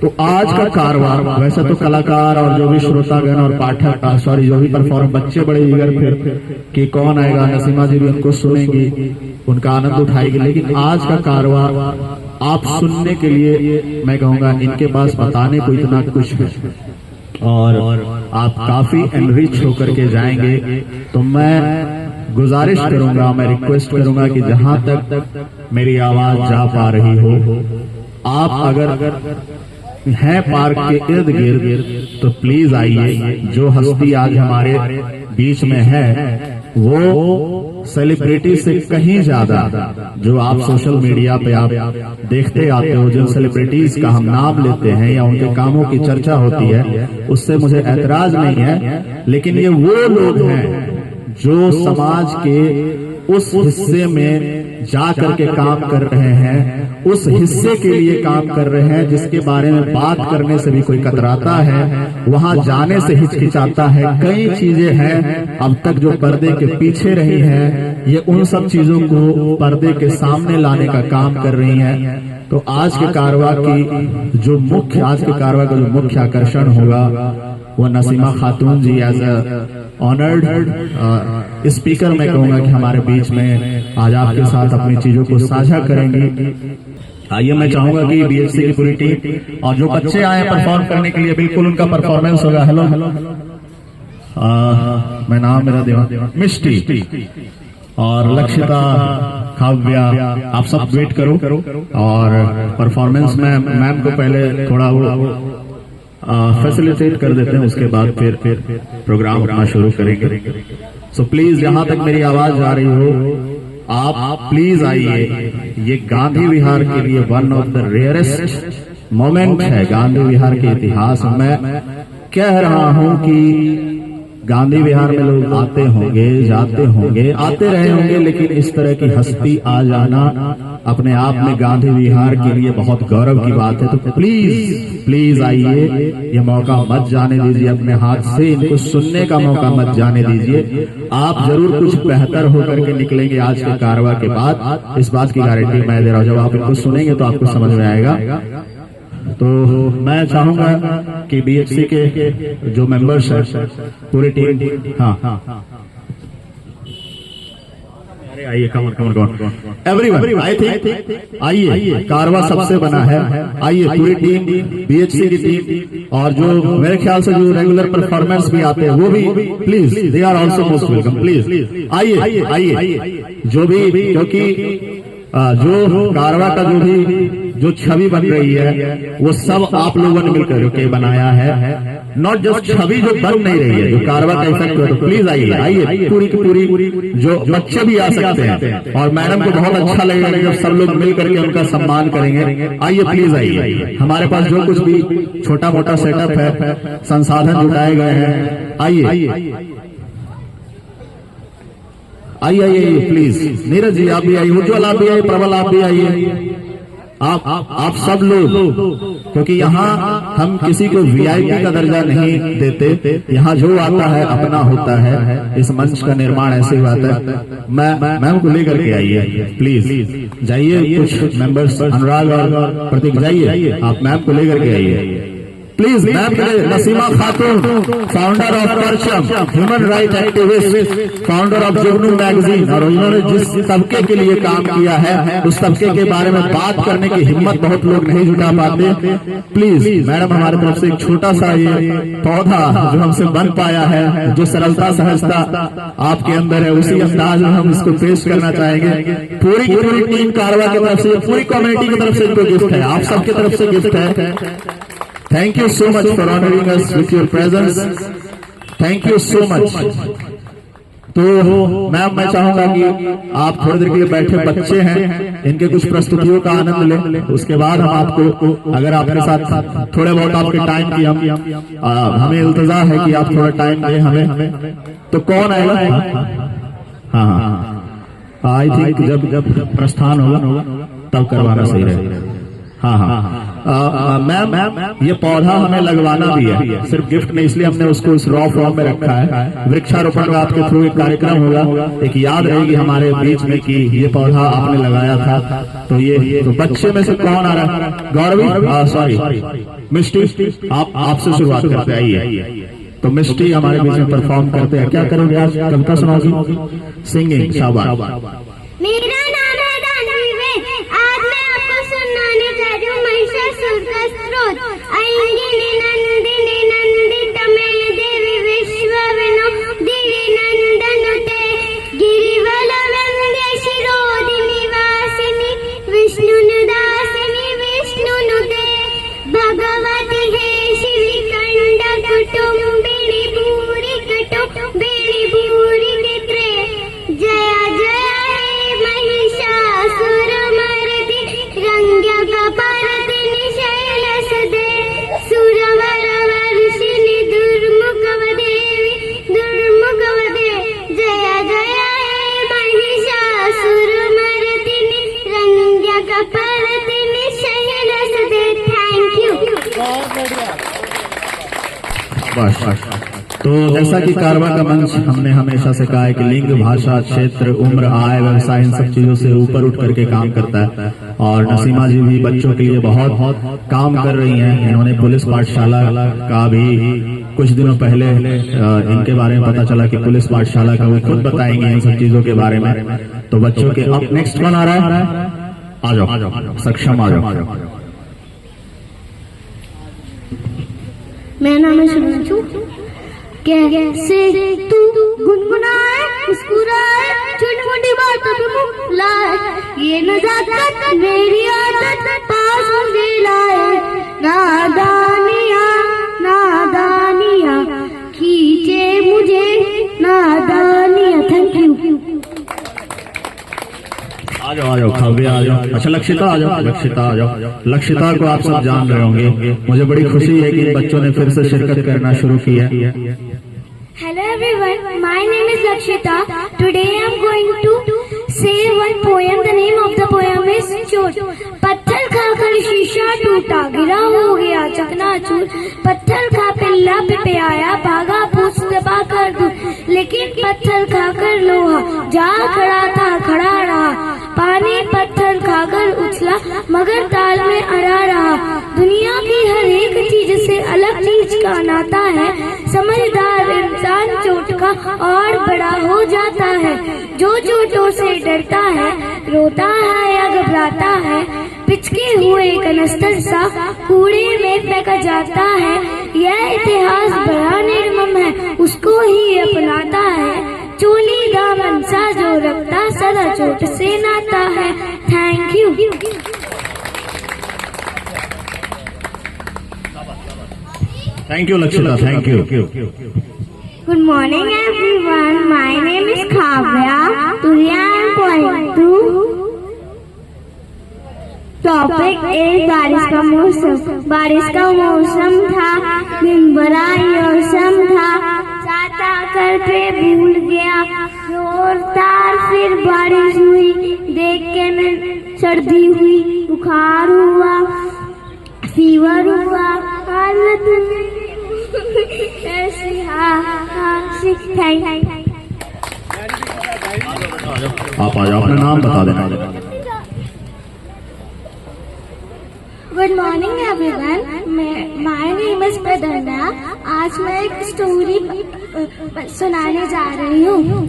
तो आज का कारवां, वैसे तो कलाकार और जो भी श्रोतागण और पाठक जो भी परफॉर्म, बच्चे बड़े ईगर थे कि कौन आएगा, नसीमा जी भी उनको सुनेंगी, उनका आनंद उठाएगी। लेकिन आज का कारवां आप सुनने के लिए मैं कहूंगा इनके पास बताने को इतना कुछ है और आप काफी एनरिच होकर के जाएंगे। तो मैं गुजारिश करूंगा, मैं रिक्वेस्ट करूंगा कि जहां तक मेरी आवाज जा पा रही हो, आप अगर हैं पार्क के इर्द गिर्द तो प्लीज आइए। जो हस्ती आज हमारे बीच में है वो सेलिब्रिटी से कहीं ज्यादा, जो आप सोशल मीडिया पे आप देखते आते हो, जिन सेलिब्रिटीज का हम नाम लेते हैं या उनके कामों की चर्चा होती है, उससे मुझे ऐतराज नहीं है। लेकिन ये वो लोग हैं जो समाज के उस हिस्से में जा करके काम कर रहे हैं, उस हिस्से के लिए काम कर रहे हैं जिसके बारे में बात करने से भी कोई कतराता है, वहां जाने से हिचकिचाता है। कई चीजें हैं अब तक जो पर्दे के पीछे रही हैं, ये उन सब चीजों को पर्दे के सामने लाने का काम कर रही हैं। तो आज के कारवां की जो मुख्य, आज के कारवां का जो मुख्य आकर्षण होगा वो नसीमा खातून जी एज अ ऑनर्ड स्पीकर मैं कहूंगा कि हमारे बीच में आज आपके साथ अपनी चीजों को साझा करेंगी। आइए, मैं चाहूंगा कि बीएचसी की पूरी टीम और जो बच्चे आए परफॉर्म करने के लिए, बिल्कुल उनका परफॉर्मेंस होगा। हेलो मैं नाम मेरा देवा मिष्टी और लक्षिता, काव्या, आप सब वेट करो और परफॉर्मेंस में मैम को पहले थोड़ा वो फैसिलिटेट कर देते हैं, उसके बाद फिर प्रोग्राम अपना शुरू करेंगे। सो प्लीज, जहां तक मेरी आवाज आ रही हो, आप प्लीज आइए। ये गांधी विहार के लिए one of the rarest moment है गांधी विहार के इतिहास में। मैं कह रहा हूं कि गांधी विहार में लोग आते होंगे, जाते होंगे, आते रहे होंगे, लेकिन इस तरह की हस्ती आ जाना अपने आप में गांधी विहार के लिए बहुत गौरव की बात है। तो प्लीज प्लीज आइए, ये मौका मत जाने दीजिए, अपने हाथ से इनको सुनने का मौका मत जाने दीजिए। आप जरूर कुछ बेहतर होकर के निकलेंगे आज के कारवां के बाद, इस बात की गारंटी मैं दे रहा हूं। जब आप इनको सुनेंगे तो आपको समझ में आएगा। तो मैं चाहूंगा कि बीएचसी के जो मेंबर्स हैं, पूरी टीम, हाँ आइए, कमन एवरीवन, आई थिंक आइए, कारवां सबसे बना है। आइए पूरी टीम, बीएचसी की टीम, और जो मेरे ख्याल से जो रेगुलर परफॉर्मेंस भी आते हैं वो भी please, they are also most welcome. Please आइए आइए, जो भी, क्योंकि जो कारवां का जो छवि बन रही है वो सब आप लोगों ने मिलकर के बनाया है। नॉट जस्ट छवि जो बन नहीं रही है, जो कारवां का इफेक्ट है। तो प्लीज आइए आइए, पूरी की पूरी, जो बच्चे भी आ सकते हैं और मैडम को बहुत अच्छा लगेगा जब सब लोग मिल करके उनका सम्मान करेंगे। आइए प्लीज आइए, हमारे पास जो कुछ भी छोटा मोटा सेटअप है, संसाधन जुटाए गए हैं। आइए आइए आइए प्लीज। नीरज जी आप भी आइए, उज्ज्वल आप भी आइए, प्रबल आप भी आइए, आप सब लोग, क्योंकि यहाँ हम किसी को वीआईपी का दर्जा नहीं देते। यहाँ जो आता है अपना होता है। इस मंच का निर्माण ऐसे हुआ था। मैम को लेकर के आइए प्लीज, जाइए कुछ मेंबर्स, अनुराग और प्रतीक जाइए, आप मैम को लेकर के आइए please. Ma'am Naseema Khatoon, founder of परचम, human right activist, founder of Jugnu magazine, और उन्होंने जिस तबके के लिए काम किया है उस तबके के बारे में बात करने की हिम्मत बहुत लोग नहीं जुटा पाते। प्लीज मैडम, हमारी तरफ से एक छोटा सा ये पौधा जो हमसे बन पाया है, जो सरलता सहजता आपके अंदर है, उसी अंदाज में हम इसको पेश करना चाहेंगे। पूरी की पूरी टीम कारवां की तरफ से, पूरी कम्युनिटी की तरफ से इनको गिफ्ट है, आप सबकी तरफ से गिफ्ट है। Thank you so much for honoring us with your presence. Thank you so much. तो मैम, मैं चाहूंगा कि आप थोड़ी देर के लिए बैठे, बच्चे हैं, इनके कुछ प्रस्तुतियों का आनंद लें। उसके बाद हम आपको, अगर आपके साथ थोड़े बहुत आपके टाइम की हमें इल्तजा है कि आप थोड़ा टाइम दें हमें। तो कौन आएगा? हाँ, आई थिंक जब प्रस्थान होगा तब करवाना सही रहेगा। हाँ मैम, ये पौधा हमें लगवाना भी है, सिर्फ गिफ्ट नहीं, इसलिए हमने उसको इस रॉ फॉर्म में रखा है। वृक्षारोपण का आपके थ्रू एक कार्यक्रम होगा, एक याद रहेगी हमारे बीच में कि ये पौधा आपने लगाया था। तो ये तो बच्चे में से कौन आ रहा है? गौरवी, सॉरी मिष्टी, आपसे शुरुआत करते हैं। आइए, तो मिष्टी हमारे बीच में परफॉर्म करते हैं। क्या करोगे आज? कविता सुनाओगी? सिंगिंग, शाबाश। मेरा नाम है दानवी वेद। आज मैं आपको सुनाने जा रही हूँ महिषासुर का स्रोत। ऐंगिनी नंदिनी नंदितमे देवी विश्वविनोदिनी नंदनुते गिरिवलवंद्य शिरोदिनी वासिनी विष्णुनुदासिनी विष्णुनुते भगवती हे शिवी कंड कुटुंबिनी भूरि कुटुंबिनी भूरि चित्रे जया जया हे महिषासुरमर्दि रंग्यकपर्दिनि शैलसुते सुरवरवर्षिणि दुर्मुखवदेवी दुर्मुखवदे जया जया हे महिषासुरमर्दिनि रंग्यकपर्दिनि शैलसुते। Thank you. बस। तो जैसा कि कारवा का मंच हमने हमेशा से कहा है कि लिंग, भाषा, क्षेत्र, उम्र, आय, व्यवसाय, इन सब चीजों से ऊपर उठ करके काम करता है। और नसीमा जी भी बच्चों के लिए बहुत काम कर रही हैं। इन्होंने पुलिस पाठशाला का भी कुछ दिनों पहले इनके बारे में पता चला कि पुलिस पाठशाला का वो खुद बताएंगे इन सब चीजों के बारे में। तो बच्चों के अब नेक्स्ट कौन आ रहा है? आ जाओ, सक्षम आ जाओ। मेरा नाम है शुभांशु। कैसे तू गुनगुनाए मुस्कुराए छोटी मोटी बातों पे मुंह लाए, ये नजाकत मेरी आदत पास मुझे लाए। नादानिया नादानिया खींचे मुझे नादानिया। Thank you. आ जाओ खव्य आ जाओ। अच्छा लक्षिता आ जाओ, लक्षिता आ जाओ। लक्षिता को आप सब जान रहे होंगे। मुझे बड़ी खुशी है कि बच्चों ने फिर से शिरकत करना शुरू किया। Hello everyone, my name is Lakshita. Today I am going to say one poem. The name of the poem is चोट। पत्थर खाकर शीशा टूटा, गिरा हो गया चकनाचूर। पत्थर खा पिल्ला पे आया, भागा पूछ दबा कर दूर। लेकिन पत्थर खाकर लोहा जा खड़ा था खड़ा रहा। पानी पत्थर खाकर उछला मगर ताल में अड़ा रहा। दुनिया की हर एक चीज से अलग चीज का नाता है। समझदार इंसान चोट का और बड़ा हो जाता है। जो चोटों से डरता है, रोता है या घबराता है, पिचके हुए कनस्तर सा कूड़े में फेंका जाता है। यह इतिहास बड़ा निर्मम है, उसको ही अपनाता है। चोली दामन सा जो रखता सदा चोट से नाता है। Thank you. Thank you Lakshita, thank you. Good morning everyone, my name is Kavya. Today I am going to topic is बारिश का मौसम। बारिश का मौसम था, दिन बड़ा मौसम था। साथ आकर पे भूल गया जोरदार फिर बारिश हुई। देख के मैं सर्दी हुई, बुखार हुआ, फीवर हुआ, हालत ऐसी। आप आ जाओ, अपना नाम बता देना। Good morning everyone, my name is Pradanda. आज मैं एक स्टोरी सुनाने जा रही हूँ।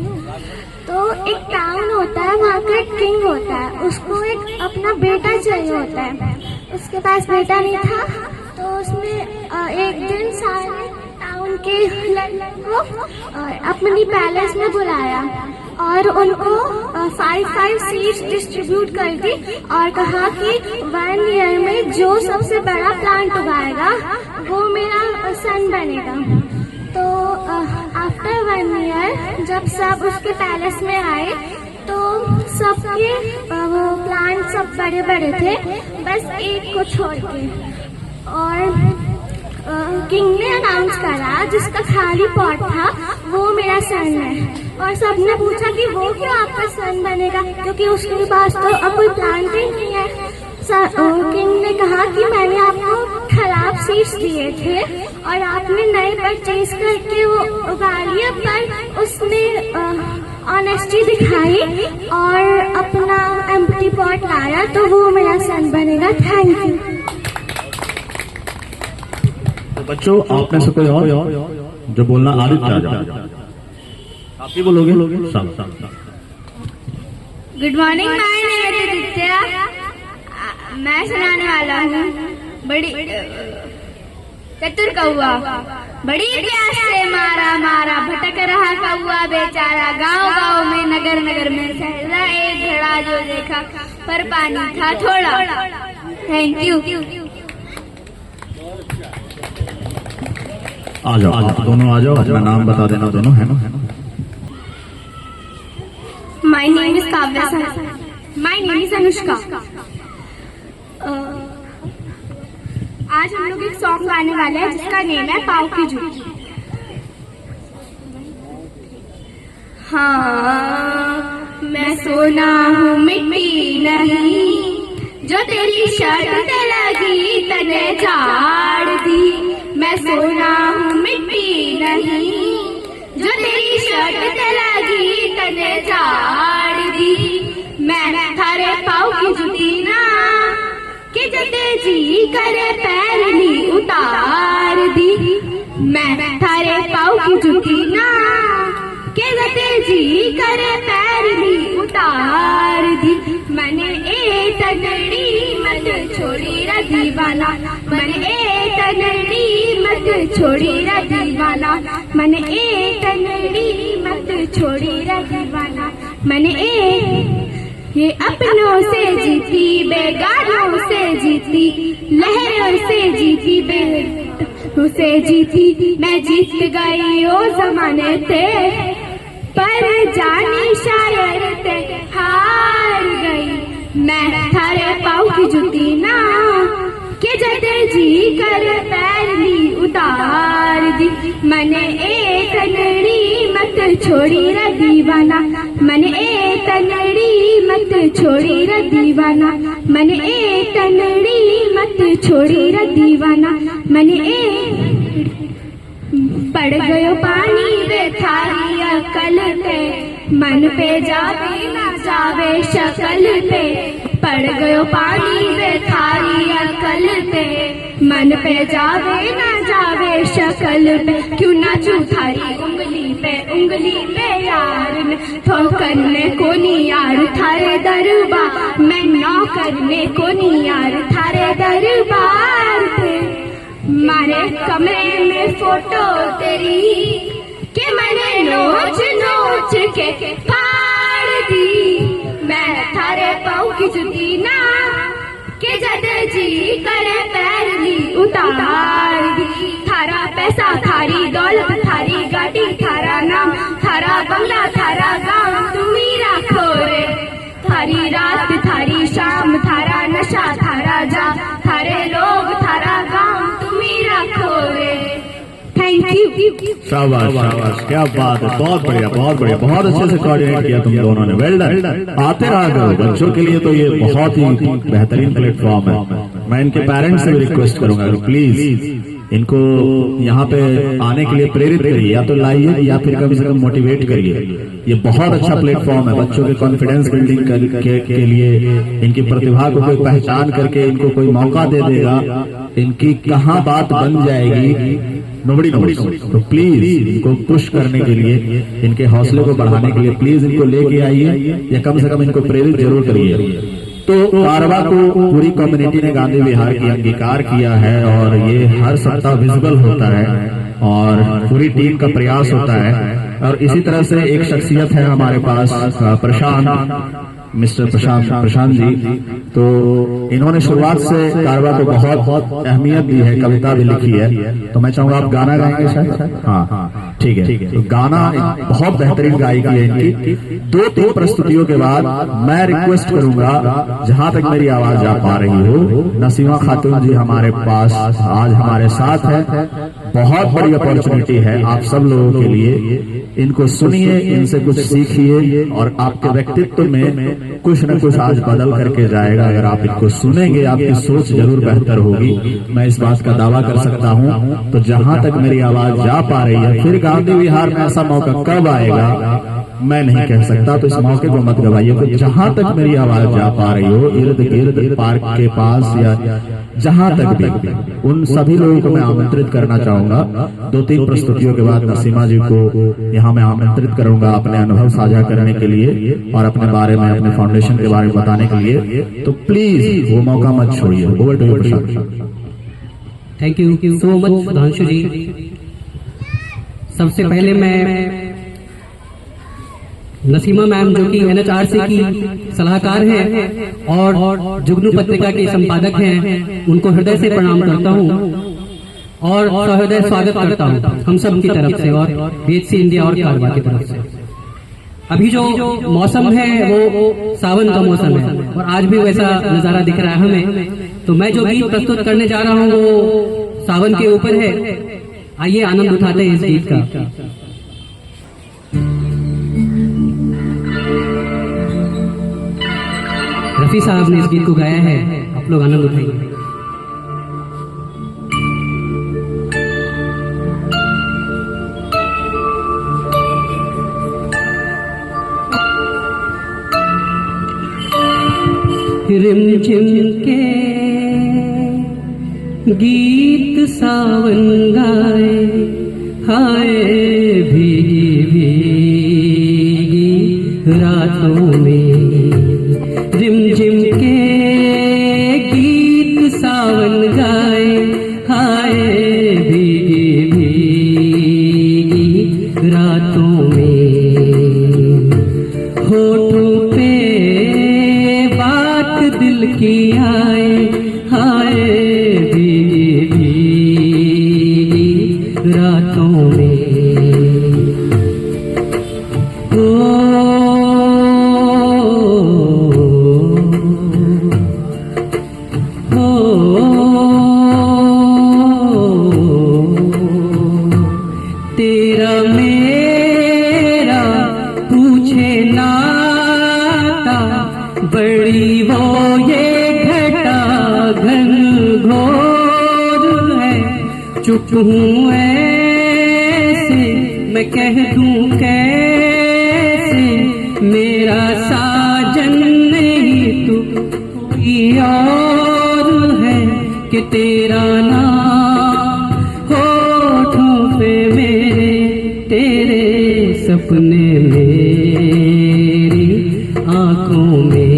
तो एक टाउन होता है, वहाँ का एक किंग होता है। उसको एक अपना बेटा चाहिए होता है। उसके पास बेटा नहीं था, तो उसने एक दिन सारे टाउन के लड़कों को अपनी पैलेस में बुलाया और उनको 5 सीट्स डिस्ट्रीब्यूट कर दी और कहा कि 1 ईयर में जो सबसे बड़ा प्लांट उगाएगा वो मेरा सन बनेगा। तो आफ्टर 1 ईयर जब सब उसके पैलेस में आए तो सबके वो प्लांट सब बड़े बड़े थे, बस एक को छोड़ के। और किंग ने अनाउंस करा जिसका खाली पॉट था वो मेरा सन है। और सबने पूछा कि वो क्यों आपका सन बनेगा, क्योंकि उसके पास तो अब कोई प्लांट ही नहीं है। किंग ने कहा कि मैंने आपको खराब सीट्स दिए थे और आपने नए परचेज करके वो उगा लिया, पर उसने ऑनेस्टी दिखाई और अपना एम्प्टी पॉट लाया, तो वो मेरा सन बनेगा। Thank you. तो बच्चों, आप में से कोई और जो बोलना आदित्य आ जाओ, आप ही बोलोगे। Good morning, my name is Aditya. मैं सुनाने वाला हूँ बड़ी चतुर कौआ। बड़ी प्यास से मारा मारा भटक रहा कौआ बेचारा, गांव गांव में नगर नगर में सहरा एक घड़ा जो देखा, पर पानी था थोड़ा। Thank you. आ जाओ, आप दोनों आ जाओ, अपना नाम बता देना दोनों, है ना। My name is Kavya. My name is Anushka. आज हम लोग एक सॉन्ग गाने वाले हैं जिसका नेम है पाव की जूती। हाँ, मैं सोना हूँ मिट्टी नहीं, जो तेरी शर्ट पे लगी तने झाड़ दी। मैं सोना हूँ मिट्टी नहीं, जो तेरी शर्ट पे लगी तने झाड़ दी। मैं थारे पाव की जूती ना, कि जते जी करे पैर ली उतार दी। मैं थारे पाव की जूती ना, के जते जी करे पैर ली उतार दी। मैंने ए तगड़ी मत छोड़ी रा दीवाना, मैंने ए तगड़ी मत छोड़ी रा दीवाना, मैंने ए तगड़ी मत छोड़ी रा दीवाना। मैंने ये अपनों से जीती, बेगानों से जीती, लहरों से जीती, बेगानों से जीती। मैं जीत गई ओ जमाने ते, पर जानी शायर ते हार गई। मैं थारे पाँव की जूती ना, के जते जी कर पैर ली उतार दी। मैंने ए तनड़ी मत छोड़ी रा दीवाना, मैंने ए तनड़ी मत छोड़ी रा दीवाना, मैंने ए तनड़ी मत छोड़ी रा दीवाना। मैंने पड़ गयो पानी वे थारी अकल पे, मन पे जावे ना जावे शकल पे। पड़ गयो पानी वे थारी अकल पे, मन पे जावे ना जावे शकल पे। क्यों नाचू थारी उंगली पे यार, थो करने को नी यार थारे दरबार, मैं नौ करने को नी यार थारे दरबार पे। मारे कमरे में फोटो तेरी, के मैंने नोच नोच के फाड़ दी। मैं थारे पाँव की जूती ना, के जदे जी करे पैर ली उतार दी। थारा पैसा थारी दौलत थारी गाड़ी, थारा नाम थारा बंगला थारा गाँव तुम्ही राखो रे। थारी रात थारी शाम थारा नशा थारा जा, थारे लोग थारा गाँव तुम्ही राखो रे। Thank you. शाबाश शाबाश, क्या बात है, बहुत बढ़िया बहुत बढ़िया, बहुत अच्छे से कोऑर्डिनेट किया तुम दोनों ने, वेल डन। आते रहा करो, बच्चों के लिए तो ये बहुत ही बेहतरीन प्लेटफॉर्म है। मैं इनके पेरेंट्स से भी रिक्वेस्ट करूंगा कि प्लीज इनको यहाँ पे आने के लिए प्रेरित करिए, या तो लाइए या फिर कम से कम मोटिवेट करिए। ये बहुत अच्छा प्लेटफॉर्म है बच्चों के कॉन्फिडेंस बिल्डिंग के लिए। इनकी प्रतिभा को कोई पहचान करके इनको कोई मौका दे देगा, इनकी कहाँ बात बन जाएगी नोबडी नोस। तो प्लीज इनको पुश करने के लिए, इनके हौसले को बढ़ाने के लिए प्लीज इनको लेके आइए, या कम से कम इनको प्रेरित जरूर करिए। तो कारवा को पूरी कम्युनिटी ने गांधी विहार की अंगीकार किया है, और ये हर सप्ताह विजिबल होता है और पूरी टीम का प्रयास होता है। और इसी तरह से एक शख्सियत है हमारे पास, प्रशांत, मिस्टर प्रशांत जी। तो इन्होंने शुरुआत से कारवा को बहुत अहमियत दी है, कविता भी लिखी है। तो मैं चाहूंगा आप गाना गाएंगे शायद। हाँ ठीक है, तो गाना बहुत बेहतरीन गायकी है इनकी। 2-3 प्रस्तुतियों के बाद मैं रिक्वेस्ट करूंगा, जहां तक मेरी आवाज आ पा रही हो, नसीमा खातून जी हमारे पास आज हमारे साथ है, बहुत बड़ी अपॉर्चुनिटी है आप सब लोगों के लिए। इनको सुनिए, इनसे कुछ सीखिए और आपके व्यक्तित्व में कुछ न कुछ आज बदल करके जाएगा। अगर आप इनको सुनेंगे आपकी सोच जरूर बेहतर होगी, मैं इस बात का दावा कर सकता हूं। तो जहां तक मेरी आवाज जा पा रही है, फिर गांधी विहार में ऐसा मौका कब आएगा मैं नहीं कह सकता, तो इस मौके को मत गवाइए। तो जहां तक मेरी आवाज जा पा रही हो, इर्द गिर्द पार्क के पास या जहां तक भी, उन सभी लोगों को मैं आमंत्रित करना चाहूंगा। 2-3 प्रस्तुतियों के बाद नसीमा जी को यहाँ मैं आमंत्रित करूंगा अपने अनुभव साझा करने के लिए और अपने बारे में, अपने फाउंडेशन के बारे में बताने के लिए। तो प्लीज वो मौका मत छोड़िए। Over to you Prashant. Thank you so much Sudhanshu ji. सबसे पहले मैं नसीमा मैम जो कि NHRC की सलाहकार हैं और जुगनू पत्रिका के संपादक हैं, उनको हृदय से प्रणाम करता हूं और सहृदय स्वागत करता हूं हम सब की तरफ से और BHC इंडिया और कारवा की तरफ से। अभी जो मौसम है वो सावन का मौसम है और आज भी वैसा नजारा दिख रहा है हमें। तो मैं जो गीत प्रस्तुत करने जा रहा हूं वो सावन के ऊपर है। आइए आनंद उठाते हैं इस गीत का। रफी साहब ने इस गीत को गाया है, आप लोग आनंद उठाइए। रिमझिम के गीत सावन गाए, हाय भीगी भीगी रातों में। रिमझिम के गीत सावन गाए, हाय भीगी भीगी रातों में। होठों पे बात दिल की आए, हाय भीगी भीगी रातों में। तेरा मेरा पूछे नाता, बड़ी वो ये घटा घन घोर है। चुप हूँ ऐसे मैं कह दूं कैसे, मेरा साजन नहीं तू कोई और है। कि तेरा नाम होठों पे मेरे, तेरे सपने मेरी आंखों में।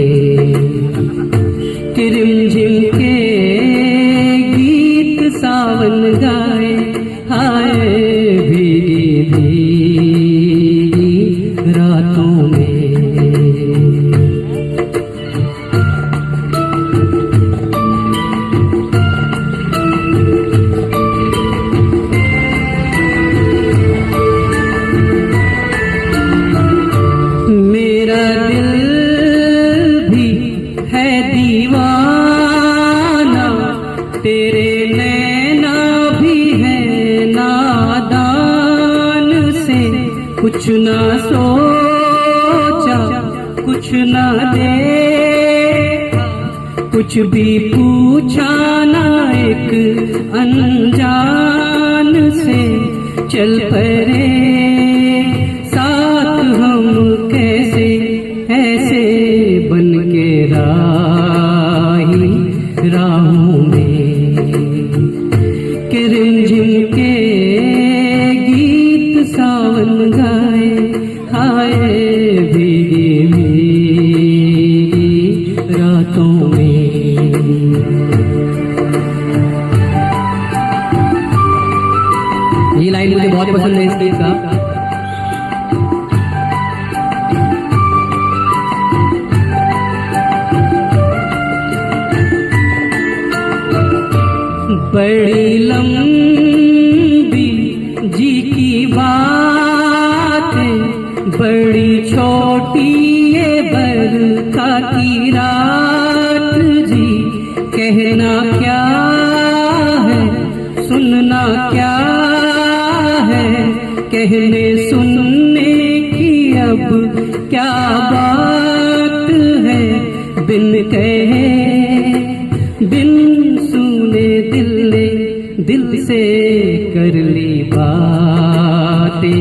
कि रिमझिम के गीत सावन गाए, हाय भीगी भीगी रातों में। मेरा दिल भी है दीवाना, तेरे नैना भी है नादान से। कुछ ना सोचा कुछ ना देखा, कुछ भी पूछा ना एक अनजान से। चल पड़े साथ हम कैसे, ऐसे बन के राही राहों में। कि रिमझिम के गीत सावन गाए, हाय भीगी भीगी रातों में। ये लाइन मुझे बहुत पसंद है इस गीत का। बड़ी लंबी जी की बातें, बड़ी छोटी ये बरखा की रात जी। कहना क्या है सुनना क्या कहने सुनने की अब क्या बात है, बिन कहे बिन सुने दिल ने दिल से कर ली बातें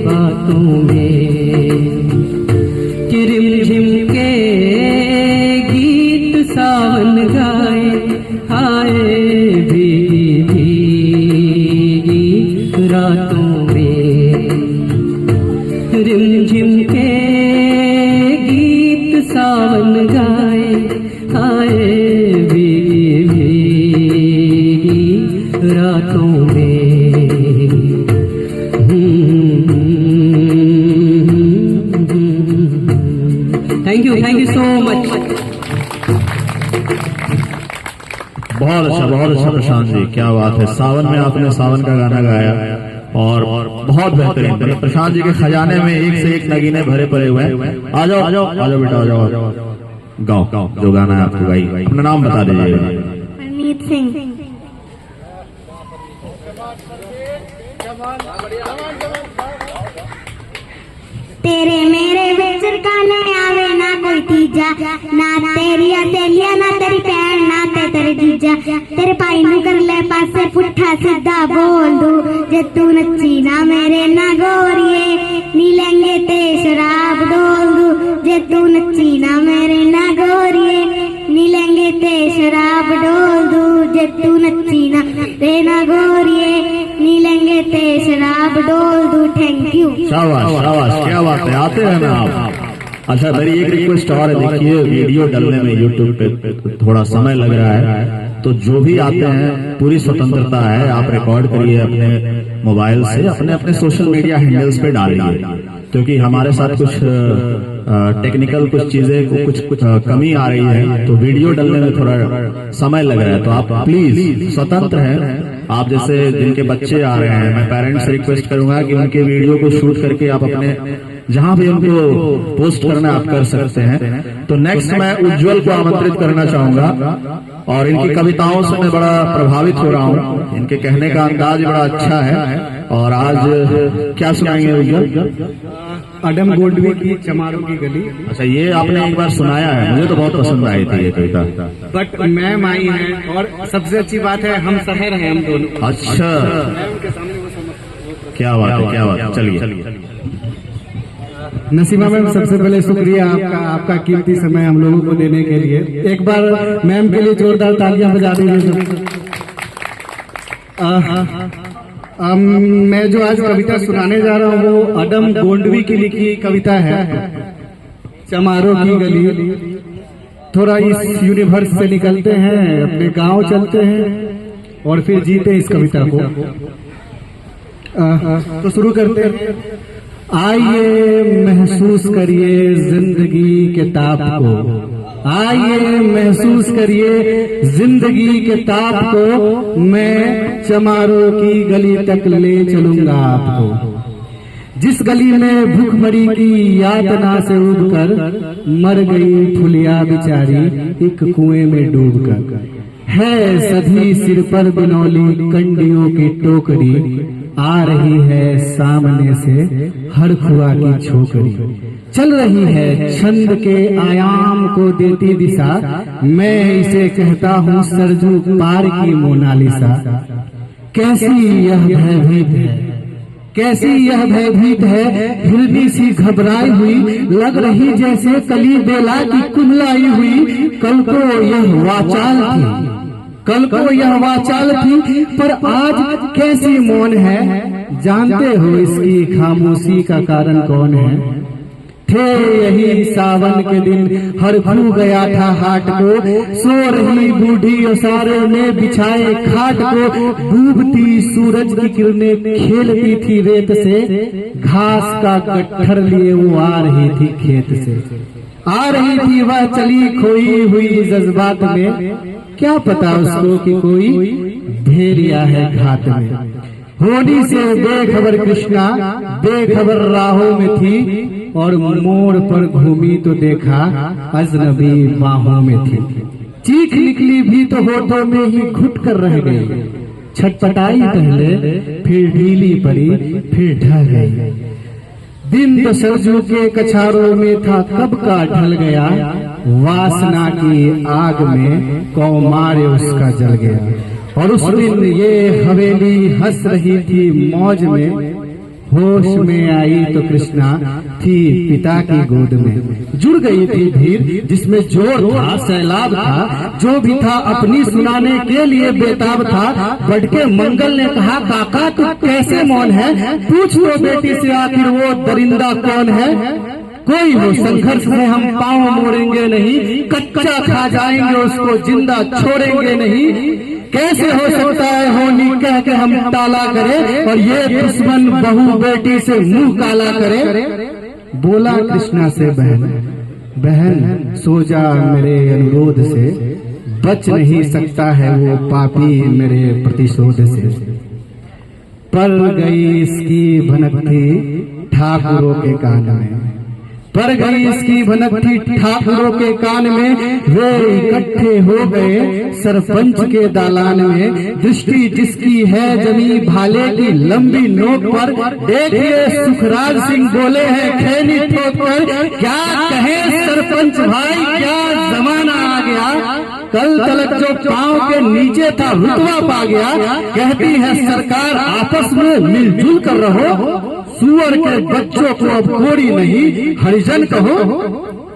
बातों में। कि रिमझिम के गीत सावन गाए, हाय भीगी भीगी रातों में। रिमझिम के गीत सावन गाए, हाय भीगी भीगी रातों में। Thank you so much. बहुत अच्छा प्रशांत जी, क्या बात है। सावन में आपने सावन का गाना गाया और बहुत बेहतरीन। मतलब प्रशांत जी के खजाने में एक से एक नगीने भरे पड़े हुए हैं। आ जाओ बेटा, आ जाओ, गाओ जो गाना है आपको गाई। अपना नाम बता दीजिएगा। परनीत सिंह। तेरे मेरे बेचर का न आवे ना कोई तीजा, ना तेरी असेलिया ना तेरी भैन ना तेरे जीजा। तेरे भाई नू कर ले पासे पुट्ठा सीधा बोल दू, जे तू नच्ची ना मेरे ना गोरिए नी लेंगे ते शराब डोल दू। जे तू नच्ची ना मेरे ना गोरिए नी लेंगे ते शराब डोल दू। जे तू नच्ची ना रे ना गोरिए नी लेंगे ते शराब डोल दू। Thank you. शाबाश, क्या बात है। आते हैं ना आप। अच्छा, मेरी एक रिक्वेस्ट और है। देखिए, वीडियो डालने में यूट्यूब पे थोड़ा समय लग रहा है, तो जो भी आते हैं पूरी स्वतंत्रता है, आप रिकॉर्ड करिए अपने मोबाइल से, अपने सोशल मीडिया हैंडल्स पे डालिए, क्योंकि हमारे साथ कुछ टेक्निकल कुछ चीजें कुछ कमी आ रही है, तो वीडियो डालने में थोड़ा समय लग रहा है। तो आप प्लीज स्वतंत्र हैं। आप जैसे जिनके बच्चे आ रहे हैं, मैं पेरेंट्स से रिक्वेस्ट करूंगा कि उनके वीडियो को शूट करके आप अपने जहां भी उनको पोस्ट करना आप कर सकते हैं। तो नेक्स्ट मैं उज्जवल को आमंत्रित करना चाहूंगा, और इनकी कविताओं से मैं बड़ा प्रभावित हो रहा हूँ। इनके कहने का अंदाज बड़ा अच्छा है। और आज क्या सुनाएंगे उज्जवल? अडम गोल्डवी की चमारों की गली। अच्छा, ये आपने एक बार सुनाया है, मुझे तो बहुत पसंद आई थी ये कविता। बट मैम आई है, और सबसे अच्छी बात है हम शहर हैं हम दोनों। अच्छा, क्या बात है। चलिए नसीमा मैम, सबसे पहले शुक्रिया आपका कीमती समय हम लोगों को देने के लिए। एक बार मैम के लिए जोरदार तालियां बजा दीजिए। मैं जो आज कविता सुनाने जा रहा हूँ वो अडम गोल्डवी की लिखी कविता है, चमारों की गली। थोड़ा इस यूनिवर्स से निकलते हैं, अपने गांव चलते हैं और फिर जीते इस कविता को। तो शुरू करते हैं। आइए महसूस करिए जिंदगी के ताप को, आइए महसूस करिए जिंदगी के ताप को, मैं चमारों की गली तक ले चलूंगा आपको। जिस गली में भूखमरी की यातना से उबकर मर गई फुलिया बिचारी एक कुएं में डूबकर। है सधी सिर पर बिनौली कंडियों की टोकरी, आ रही है सामने से हर खुआ की छोकरी। चल रही है छंद के आयाम को देती दिशा, मैं इसे कहता हूँ सरजू पार की मोनालिसा। कैसी यह भयभीत है, कैसी यह भयभीत है, हिरनी सी घबराई हुई, लग रही जैसे कली बेला की कुमलाई हुई। कल को यह वाचाल थी, कल को यह वाचाल थी, पर आज कैसी मौन है। जानते हो इसकी खामोशी का कारण कौन है? थे यही सावन के दिन हर खू गया था हाट को, सो रही बूढ़ी ओसारे ने बिछाए खाट को। डूबती सूरज की किरणें खेलती थी रेत से, घास का गट्ठर लिए वो आ रही थी खेत से। आ रही थी वह चली खोई हुई जज्बात में, क्या पता उसको कि कोई भेड़िया है घात में। होली से बेखबर कृष्णा बेखबर राहों में थी, और मोड़ पर घूमी तो देखा अजनबी बाहों में थी। चीख निकली भी तो होठों में ही घुट कर रह गई, छटपटाई पहले, फिर ढीली पड़ी, फिर ढह गई। दिन तो सरजू के कछारों में था, कब का ढल गया। वासना की आग में कौमारे उसका जल गया। और उस दिन ये हवेली हंस रही थी मौज में, होश में आई तो कृष्णा थी पिता की गोद में। जुड़ गई थी भीड़ जिसमें जोर था, सैलाब था, जो भी था अपनी सुनाने के लिए बेताब था। बढ़ के मंगल ने कहा, काका तू कैसे मौन है, पूछ लो बेटी से आखिर वो दरिंदा कौन है। कोई हो संघर्ष में हम पांव मोड़ेंगे नहीं, कच्चा खा जाएंगे उसको जिंदा छोड़ेंगे नहीं। कैसे हो सकता है होनी कह के हम टाला करें, और ये दुश्मन बहू बेटी से मुंह काला करे। बोला कृष्णा से बहन, बहन सो जा मेरे अनुरोध से, बच नहीं सकता है वो पापी मेरे प्रतिशोध से। पर गई इसकी भनक थी ठाकुरों के कान में, पर गई इसकी भनक थी ठाकुरों के कान में। वे इकट्ठे हो गए सरपंच के दालान में, दृष्टि जिसकी है जमी भाले की लंबी नोक पर। देखिए सुखराज सिंह बोले हैं खैनी ठोक कर, क्या कहे सरपंच भाई क्या जमाना आ गया। कल तलक जो पांव के नीचे था रुतबा पा गया। कहती है सरकार आपस में मिलजुल कर रहो, सुअर के बच्चों को अब कोड़ी नहीं हरिजन कहो।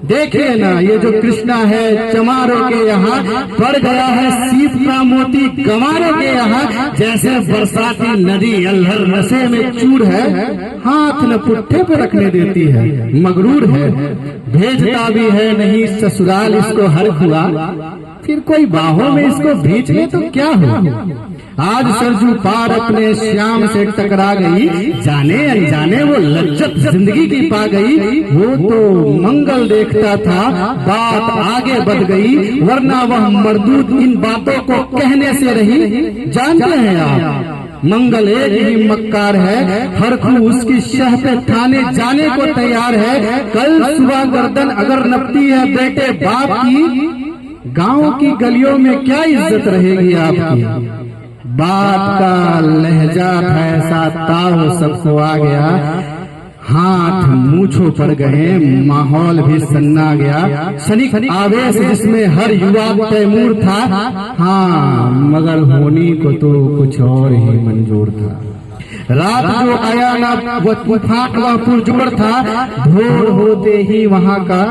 देखिए ना ये जो कृष्णा है चमारों के यहाँ, पड़ गया है सीप का मोती गंवारों के यहाँ। जैसे बरसाती नदी अल्हर नशे में चूर है, हाथ न पुट्ठे पे रखने देती है, मगरूर है। भेजता भी है नहीं ससुराल इसको हर हुआ, फिर कोई बाहों में इसको भींच ले तो क्या हो। आज सरजू पार अपने श्याम से टकरा गई, जाने अनजाने वो लज्जत जिंदगी की पा गई। वो तो मंगल देखता था, बात आगे बढ़ गई, वरना वह मर्दूद इन बातों को कहने से रही। जानते हैं आप मंगल एक ही मक्कार है, हर खू उसकी शह पे थाने जाने को तैयार है। कल सुबह गर्दन अगर नपती है बेटे बाप की, गांव की गलियों में क्या इज्जत रहेगी आपकी। बात का लहजा था ऐसा ताव सबको आ गया, हाथ मूछों पड़ गए, माहौल भी सन्ना गया। क्षणिक आवेश जिसमें हर युवा तैमूर था, हाँ मगर होनी को तो कुछ और ही मंजूर था। रात जो आया ना वो तूफान वह पुरजोर था, भोर होते ही वहाँ का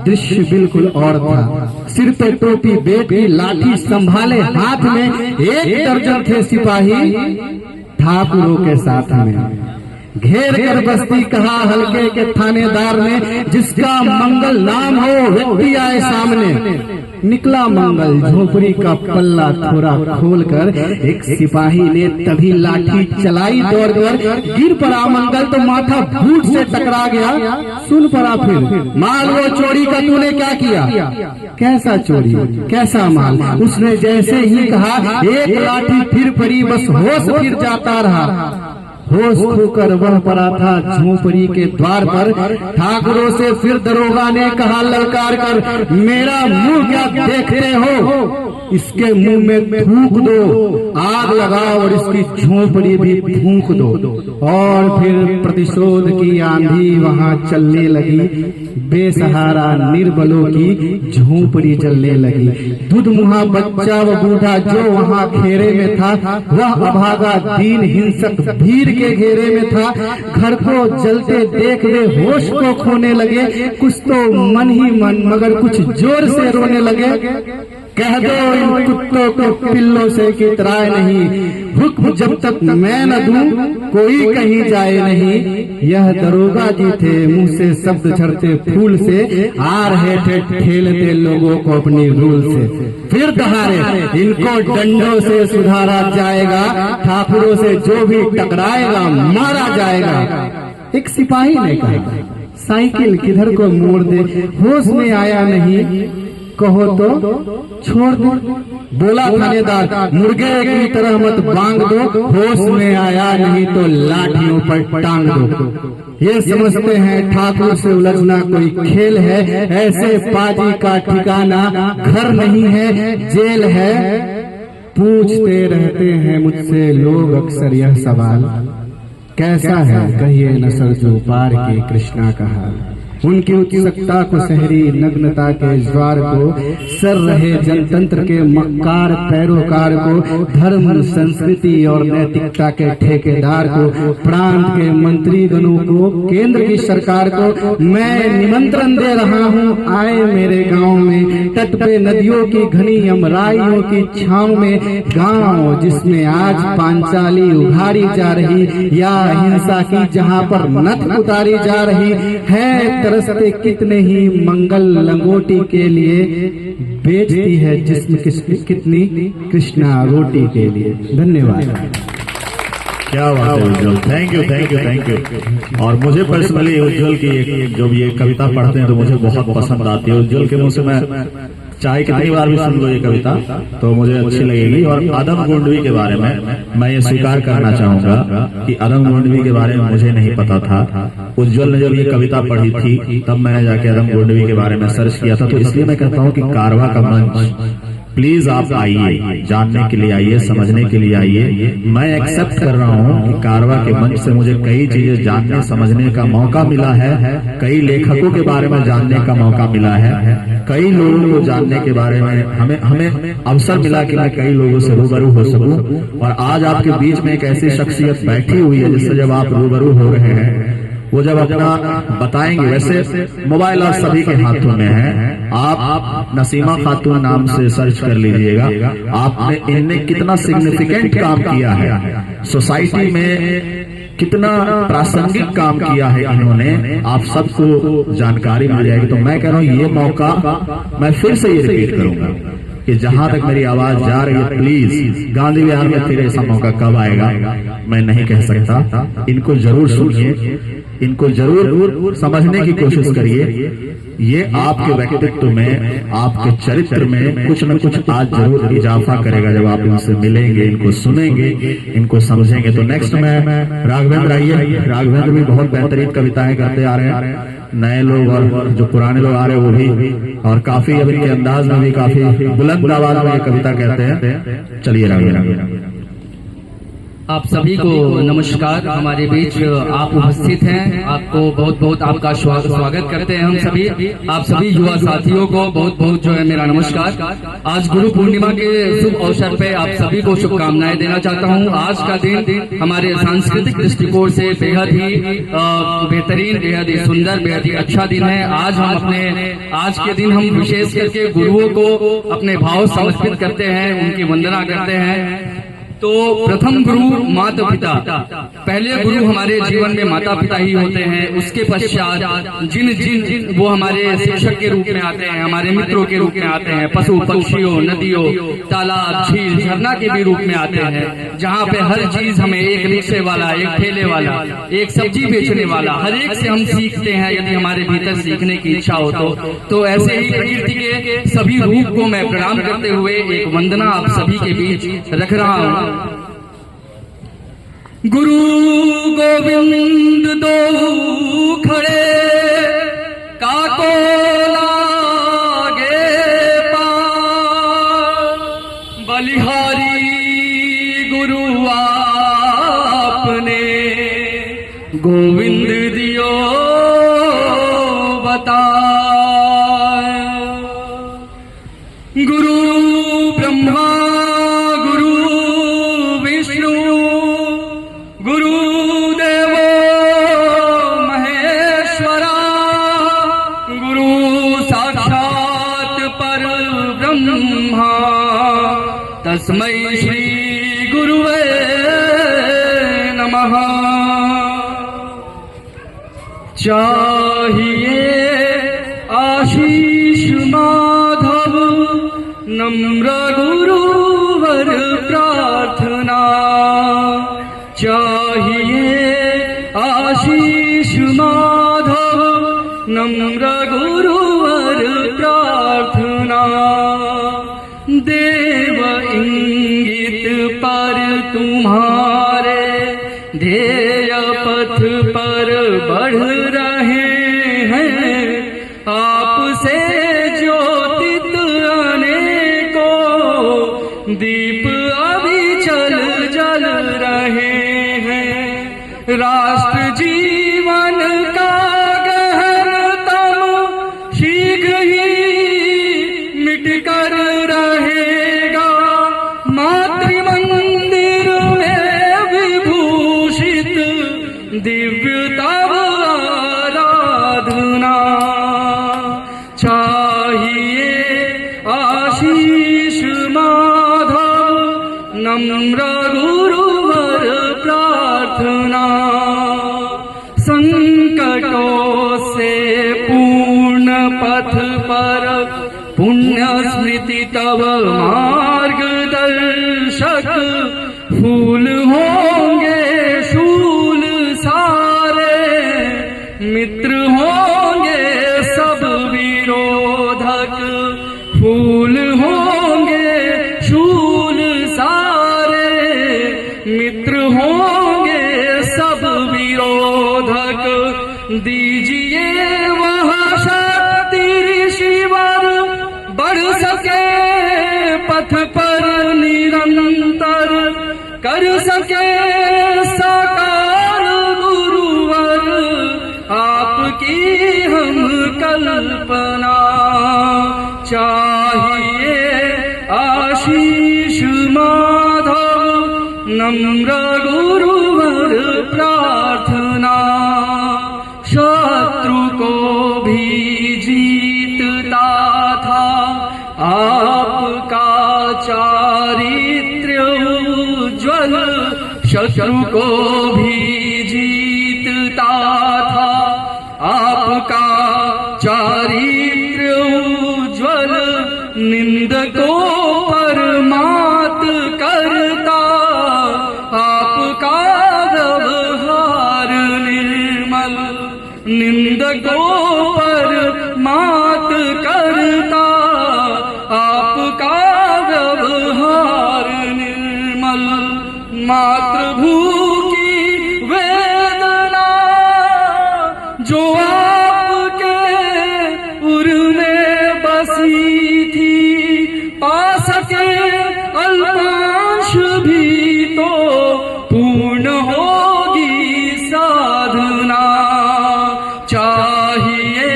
दृश्य बिल्कुल और था। सिर पे टोपी बेटी लाठी संभाले हाथ में, 1 दर्जन थे सिपाही ठाकुरों के साथ में। घेर कर बस्ती कहा हल्के के थानेदार ने, जिसका मंगल नाम हो व्यक्ति आए सामने। निकला मंगल झोपड़ी का पल्ला थोड़ा खोलकर, एक सिपाही ने तभी लाठी चलाई दौड़ कर। गिर पड़ा मंगल तो माथा बूट से टकरा गया। सुन पड़ा फिर, माल वो चोरी का तूने क्या किया। कैसा चोरी कैसा माल, उसने जैसे ही कहा एक लाठी फिर पड़ी, बस होश फिर जाता रहा। होश खोकर वह पड़ा था झोपड़ी के द्वार पर। ठाकुरों से फिर दरोगा ने कहा ललकार कर, मेरा मुंह क्या देखते हो, इसके मुंह में थूक दो, आग लगाओ और इसकी झोपड़ी भी फूंक दो। और फिर प्रतिशोध की आंधी वहां चलने लगी, बेसहारा निर्बलों की झोपड़ी जलने लगी। दुधमुहा बच्चा व बूढ़ा जो वहां घेरे में था, वह अभागा दीन हिंसक भीड़ के घेरे में था। घर को जलते देख वे होश को खोने लगे, कुछ तो मन ही मन मगर कुछ जोर से रोने लगे। कह दो इन कुत्तों को पिल्लों से कि इतराए नहीं, हुक्म जब तक मैं न दूं कोई कहीं जाए नहीं। यह दरोगा जी थे मुंह से शब्द झड़ते फूल से, आ रहे थे ठेलते लोगों को अपनी रूल से। फिर दहाड़े इनको डंडों से सुधारा जाएगा, ठाकुरों से जो भी टकराएगा मारा जाएगा। एक सिपाही ने कहा साइकिल किधर को मोड़ दे, होश में आया नहीं, कहो तो छोड़ दो। बोला थानेदार मुर्गे की तरह मत बांग दो, होश में आया नहीं तो लाठियों पर टांग दो। ये समझते हैं ठाकुर से उलझना कोई खेल है, ऐसे पाजी का ठिकाना घर नहीं है जेल है। पूछते रहते हैं मुझसे लोग अक्सर यह सवाल, कैसा है कहिए न सरजू पार के कृष्णा का हाल। उनकी उत्सुकता को सहरी नग्नता के ज्वार को, सर रहे जनतंत्र के मक्कार पैरोकार को, धर्म संस्कृति और नैतिकता के ठेकेदार को, प्रांत के मंत्री गणों को, केंद्र की सरकार को मैं निमंत्रण दे रहा हूँ, आए मेरे गांव में, तट पे नदियों की घनी अमराइयों की छांव में, गांव जिसमें आज पांचाली उघाड़ी जा रही या हिंसा की जहां पर नथ उतारी जा रही है, तरसते कितने ही मंगल लंगोटी के लिए, बेचती है जिस्म कितनी कृष्णा रोटी के लिए। धन्यवाद। क्या बात है Ujjwal, thank you thank you thank you. और मुझे पर्सनली उज्जवल की एक जब ये कविता पढ़ते हैं तो मुझे बहुत पसंद आती है। उज्जवल के मुंह से मैं चाहे कितनी बार भी सुन लो ये कविता तो मुझे अच्छी लगेगी। और अदम गुंडवी के बारे में मैं ये स्वीकार करना चाहूंगा कि अदम गुंडवी के बारे में मुझे नहीं पता था। उज्जवल ने जब ये कविता पढ़ी थी तब मैंने जाके अदम गुंडवी के बारे में सर्च किया था। तो इसलिए मैं कहता हूँ कि कारवा का मंच प्लीज आप आइए, जानने के लिए आइए, समझने के लिए आइए। मैं एक्सेप्ट कर रहा हूँ कि कारवा के मंच से मुझे कई चीजें जानने समझने का मौका मिला है, कई लेखकों के बारे में जानने का मौका मिला है, कई लोगों को जानने के बारे में हमें अवसर मिला कि मैं कई लोगों से रूबरू हो सकूं। और आज आपके बीच में एक ऐसी शख्सियत बैठी हुई है जिससे जब आप रूबरू हो रहे हैं वो जब अपना बताएंगे, वैसे मोबाइल आज सभी के हाथों में है, आप नसीमा खातून नाम से सर्च कर लीजिएगा। आपने इनने कितना सिग्निफिकेंट काम किया है सोसाइटी में, कितना प्रासंगिक काम किया है इन्होंने, आप सबको जानकारी मिल जाएगी। तो मैं कह रहा हूँ ये मौका मैं फिर से ये रिपीट करूंगा कि जहां तक मेरी आवाज जा रही है, प्लीज गांधी विहार में फिर ऐसा मौका कब आएगा मैं नहीं कह सकता। इनको जरूर सुनिए, इनको जरूर समझने की कोशिश करिए। ये आपके व्यक्तित्व में, आपके चरित्र में कुछ न कुछ आज जरूर इजाफा करेगा जब आप इनसे मिलेंगे, इनको सुनेंगे, इनको समझेंगे। तो नेक्स्ट में राघवेंद्र आइए। राघवेंद्र भी बहुत बेहतरीन कविताएं करते आ रहे हैं, नए लोग और जो पुराने लोग आ रहे हैं वो भी, और काफी अब इनके अंदाज में भी काफी बुलंद आवाज में ये कविता कहते हैं। चलिए राघवेंद्र। आप सभी को नमस्कार। हमारे बीच आप उपस्थित हैं, आपको बहुत बहुत आपका स्वागत करते हैं हम सभी। आप सभी युवा साथियों को बहुत बहुत जो है मेरा नमस्कार। आज गुरु पूर्णिमा के शुभ अवसर पे आप सभी को शुभकामनाएं देना चाहता हूं। आज का दिन हमारे सांस्कृतिक दृष्टिकोण से बेहद ही बेहतरीन, बेहद ही सुंदर, बेहद ही अच्छा दिन है। आज के दिन हम विशेष करके गुरुओं को अपने भाव समर्पित करते हैं, उनकी वंदना करते हैं। तो प्रथम गुरु माता पिता, पहले गुरु हमारे जीवन में माता पिता ही होते हैं। उसके पश्चात जिन वो हमारे शिक्षक के रूप में आते हैं, हमारे मित्रों के रूप में आते हैं, पशु पक्षियों, नदियों, तालाब, झील, झरना के भी रूप में आते हैं। जहाँ पे हर चीज हमें, एक रिक्शे वाला, एक ठेले वाला, एक सब्जी बेचने वाला, हर एक से हम सीखते हैं यदि हमारे भीतर सीखने की इच्छा हो तो ऐसे ही प्रकृति के सभी रूप को मैं प्रणाम करते हुए एक वंदना आप सभी के बीच रख रहा हूँ। गुरु गोविंद दो खड़े काको लागे पार, बलिहारी गुरु आपने गोविंद दियो बता। गुरु ब्रह्मा गुरु विष्णु गुरुदेवो महेश्वरा, गुरु साक्षात पर ब्रह्मा, तस्मै श्री गुरुवे नमः। चाहिए आशीष माधव नम्र गुरुवर प्रार्थना, चाहिए आशीष माधव नम्र गुरुवर प्रार्थना। देव इंगित पर तुम्हारे ध्येय पथ पर बढ़ रहे हैं, आपसे ज्योतित अनेकों दीप राष्ट्र जीवन का गहनतम शीघ्र ही मिटकर रहेगा। मातृ मंदिर में विभूषित दिव्य तव आराधना चाहिए। आशीष माधव नम्र गुरुवर प्रार्थना। संकटों से पूर्ण पथ पर पुण्य स्मृति तव मार्गदर्शक। फूल होंगे शूल सारे, मित्र होंगे सब विरोधक। फूल होंगे शूल सारे, मित्र होंगे सब विरोधक। दीजिए वह शक्ति ऋषिवर, बढ़ सके पथ पर निरंतर। कर सके साकार गुरुवर, आपकी हम कल्पना चाहिए। आशीष माधव नम्र गुरुवर प्रार्थना। शत्रु को भी जीतता था आपका चारित्र्य उज्ज्वल। शत्रु को भी जीतता था आपका चारित्र्य उज्ज्वल। निंदकों पर मात करता आपका व्यवहार निर्मल। निंदकों पर मात करता आपका व्यवहार निर्मल। मातृभू की वेदना जो आपके उर में बसी थी, पा सके अल्पांश भी तो पूर्ण होगी साधना चाहिए।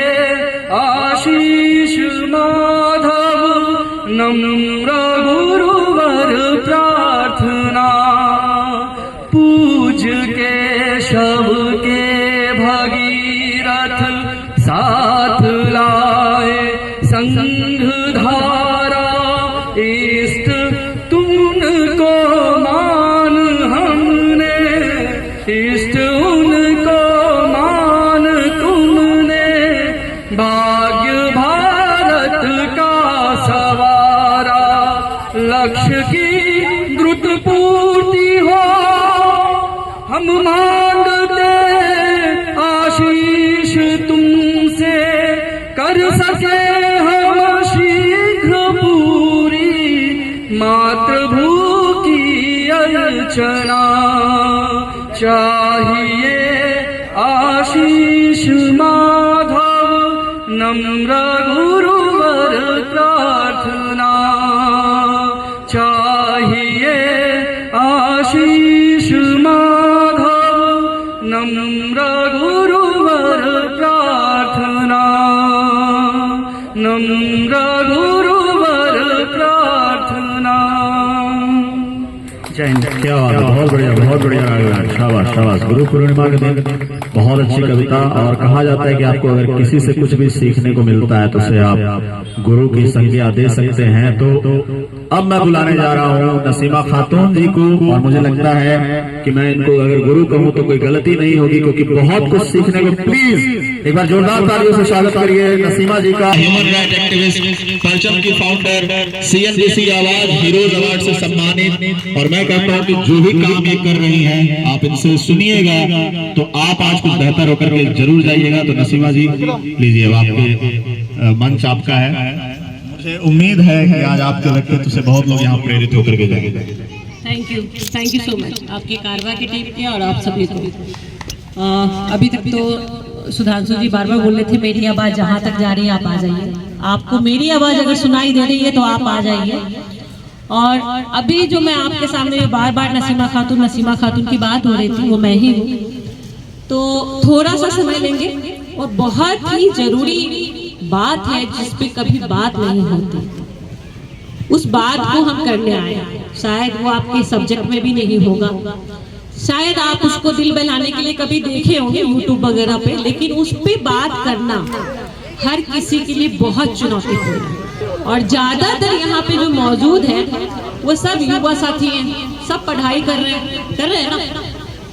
आशीष माधव नम्र गुरुवर प्रार्थना। पूज के शव के भगीरथ साथ लाए संघ धारा। इष्ट तुमको मान हमने, इष्ट उनको मान तुमने। भाग्य भारत का सवारा, लक्ष्य की द्रुत पूर्ति हो हम मांगते आशीष तुमसे। कर सके हम शीघ्र पूरी मातृभू की अर्चना चाहिए। आशीष माधव नम्र गुरुवर प्रार्थना चाहिए। आशीष माधव नम्र गुरुवर प्रार्थना। नम्र गुरुवर प्रार्थना। जय हिंद। क्या बात है, बहुत बढ़िया, बहुत बढ़िया रागदान। शाबाश शाबाश। गुरु पूर्णिमा के दिन बहुत अच्छी कविता। और कहा जाता है कि आपको अगर किसी से कुछ भी सीखने को मिलता है तो उसे आप गुरु की संज्ञा दे सकते हैं। तो अब मैं बुलाने जा रहा हूँ नसीमा खातून जी को। और मुझे लगता है कि मैं इनको अगर गुरु कहूँ तो कोई गलती नहीं होगी, क्योंकि बहुत कुछ सीखने को। प्लीज एक बार जोरदार तालियों से स्वागत करिए नसीमा जी का। ह्यूमन राइट एक्टिविस्ट, परचम की फाउंडर, CNBC आवाज हीरोज अवार्ड से सम्मानित। और मैं कहता हूँ कि जो भी काम ये कर रही हैं आप इनसे सुनिएगा तो आप आज कुछ बेहतर होकर के जरूर जाइएगा। तो नसीमा जी लीजिए, आपके मंच आपका है। मुझे उम्मीद है कि आज आपके व्यक्तित्व से बहुत लोग यहाँ प्रेरित होकर के जाएंगे। थैंक यू सो मच आपके कारवा की टीम के और आप सभी को। अभी तक तो सुधांशु जी बार बार बोल रहे थे मेरी आवाज जहाँ तक जा रही है आप आ जाइए। आपको मेरी आवाज अगर सुनाई दे रही है तो आप आ जाइए। और अभी जो मैं आपके सामने बार बार नसीमा खातून की बात हो रही थी वो मैं ही हूँ। तो थोड़ा सा समय लेंगे और बहुत ही जरूरी बात है जिस पे कभी बात नहीं होती, उस बात को हम करने आए हैं। शायद वो आपके सब्जेक्ट में भी नहीं होगा, शायद आप उसको दिल बहलाने के लिए कभी देखे होंगे यूट्यूब वगैरह पे, लेकिन उस पे बात करना हर किसी के लिए बहुत चुनौतीपूर्ण है। और ज्यादातर यहाँ पे जो मौजूद है वो सब युवा साथी हैं, सब पढ़ाई कर रहे हैं ना।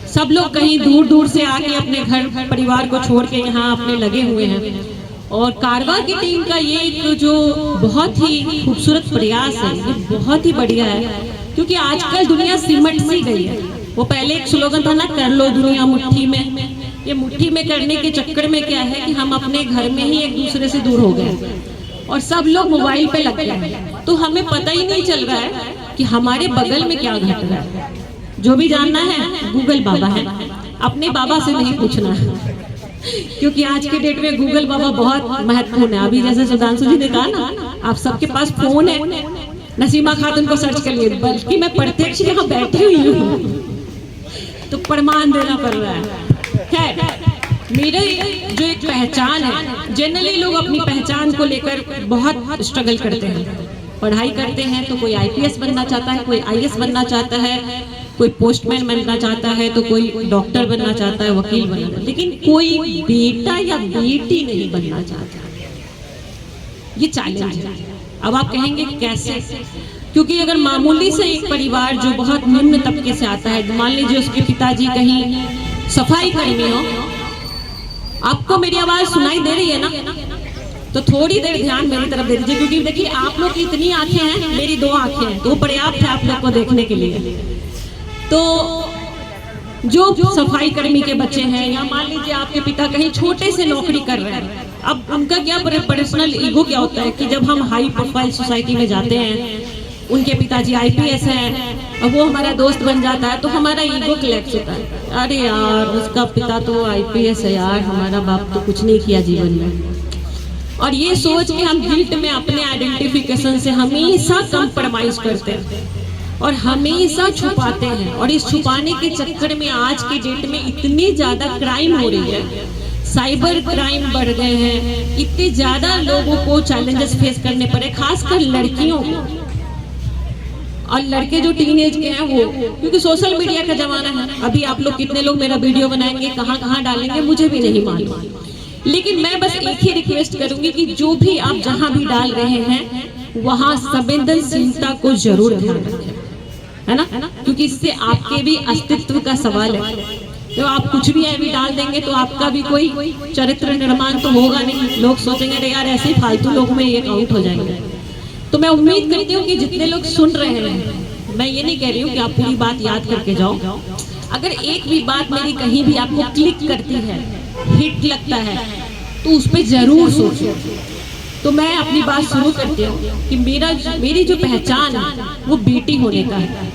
सब लोग कहीं दूर दूर से आके अपने घर परिवार को छोड़ के यहाँ अपने लगे हुए हैं। और कारवा की टीम का ये एक जो बहुत ही खूबसूरत प्रयास है, ये बहुत ही बढ़िया है, क्योंकि आजकल दुनिया सिमट सी गई है। वो पहले एक स्लोगन था ना, कर लो दुनिया मुट्ठी में। ये मुट्ठी में करने के चक्कर में क्या है कि हम अपने घर में ही एक दूसरे से दूर हो गए और सब लोग मोबाइल पे लग गए, तो हमें पता ही नहीं चल रहा है कि हमारे बगल में क्या घट रहा है। जो भी जानना है गूगल बाबा है, अपने बाबा से नहीं पूछना है, क्योंकि आज के डेट में गूगल बाबा बहुत महत्वपूर्ण है। अभी जैसे सुधांशु जी ने कहा ना, आप सबके पास फोन है, नसीमा खातून को सर्च करिए, बल्कि मैं प्रत्यक्ष यहाँ बैठी हुई हूँ तो प्रमाण देना पड़ रहा है। खैर, मेरे जो एक पहचान है, जनरली लोग अपनी पहचान को लेकर बहुत स्ट्रगल करते हैं। पढ़ाई करते हैं तो कोई आईपीएस बनना चाहता है, कोई आईएएस बनना चाहता है, कोई पोस्टमैन बनना चाहता है, तो कोई डॉक्टर बनना चाहता है, वकील बनना चाहता है, लेकिन कोई बेटा या बेटी नहीं बनना चाहता। ये चैलेंज है। अब आप कहेंगे कैसे? क्योंकि अगर मामूली से एक परिवार जो बहुत निम्न तबके से आता है, मान लीजिए उसके पिताजी कहीं सफाई कर्मी हो, आपको मेरी आवाज सुनाई दे रही है ना, तो थोड़ी देर ध्यान मेरी तरफ दे दीजिए, क्योंकि देखिए आप लोग की इतनी आंखें हैं, मेरी 2 आंखें हैं, तो पर्याप्त है आप लोग को देखने के लिए। तो जो सफाई कर्मी के बच्चे हैं, या मान लीजिए आपके पिता कहीं छोटे से नौकरी कर रहे हैं, अब उनका क्या पर्सनल ईगो क्या होता है कि जब हम हाई प्रोफाइल सोसाइटी में जाते हैं, उनके पिताजी आईपीएस हैं और वो हमारा दोस्त बन जाता है, तो हमारा ईगो क्लैश होता है, अरे यार उसका पिता तो आईपीएस है यार, हमारा बाप तो कुछ नहीं किया जीवन में। और ये सोच के हम गिल्ट में अपने आइडेंटिफिकेशन से हमेशा कंप्रोमाइज करते हैं और हमेशा छुपाते हैं। और इस छुपाने के चक्कर में आज के डेट में इतनी ज्यादा क्राइम हो रही है, साइबर क्राइम बढ़ गए हैं, इतने ज्यादा लोगों को चैलेंजेस फेस करने पड़े, खासकर लड़कियों को। और लड़के जो टीनेज के हैं वो, क्योंकि सोशल मीडिया का जमाना है। अभी आप लोग कितने लोग मेरा वीडियो बनाएंगे, कहाँ कहाँ डालेंगे, मुझे भी नहीं मालूम, लेकिन मैं बस एक ही रिक्वेस्ट करूंगी कि जो भी आप जहां भी डाल रहे हैं वहां संवेदनशीलता को जरूर ध्यान रखें, है ना, क्योंकि इससे आपके भी अस्तित्व का सवाल है। तो आप कुछ भी अभी डाल देंगे तो आपका भी कोई चरित्र निर्माण तो होगा नहीं, लोग सोचेंगे अरे यार ऐसे फालतू लोग में ये काउंट हो जाएंगे। तो मैं उम्मीद करती हूँ कि जितने लोग सुन रहे हैं, मैं ये नहीं कह रही हूँ कि आप पूरी बात याद करके जाओ, अगर एक भी बात मेरी कहीं भी आपको क्लिक करती है, हिट लगता है, तो उस पर जरूर सोचो। तो मैं अपनी बात शुरू करती हूँ कि मेरी जो पहचान है वो बेटी होने का है,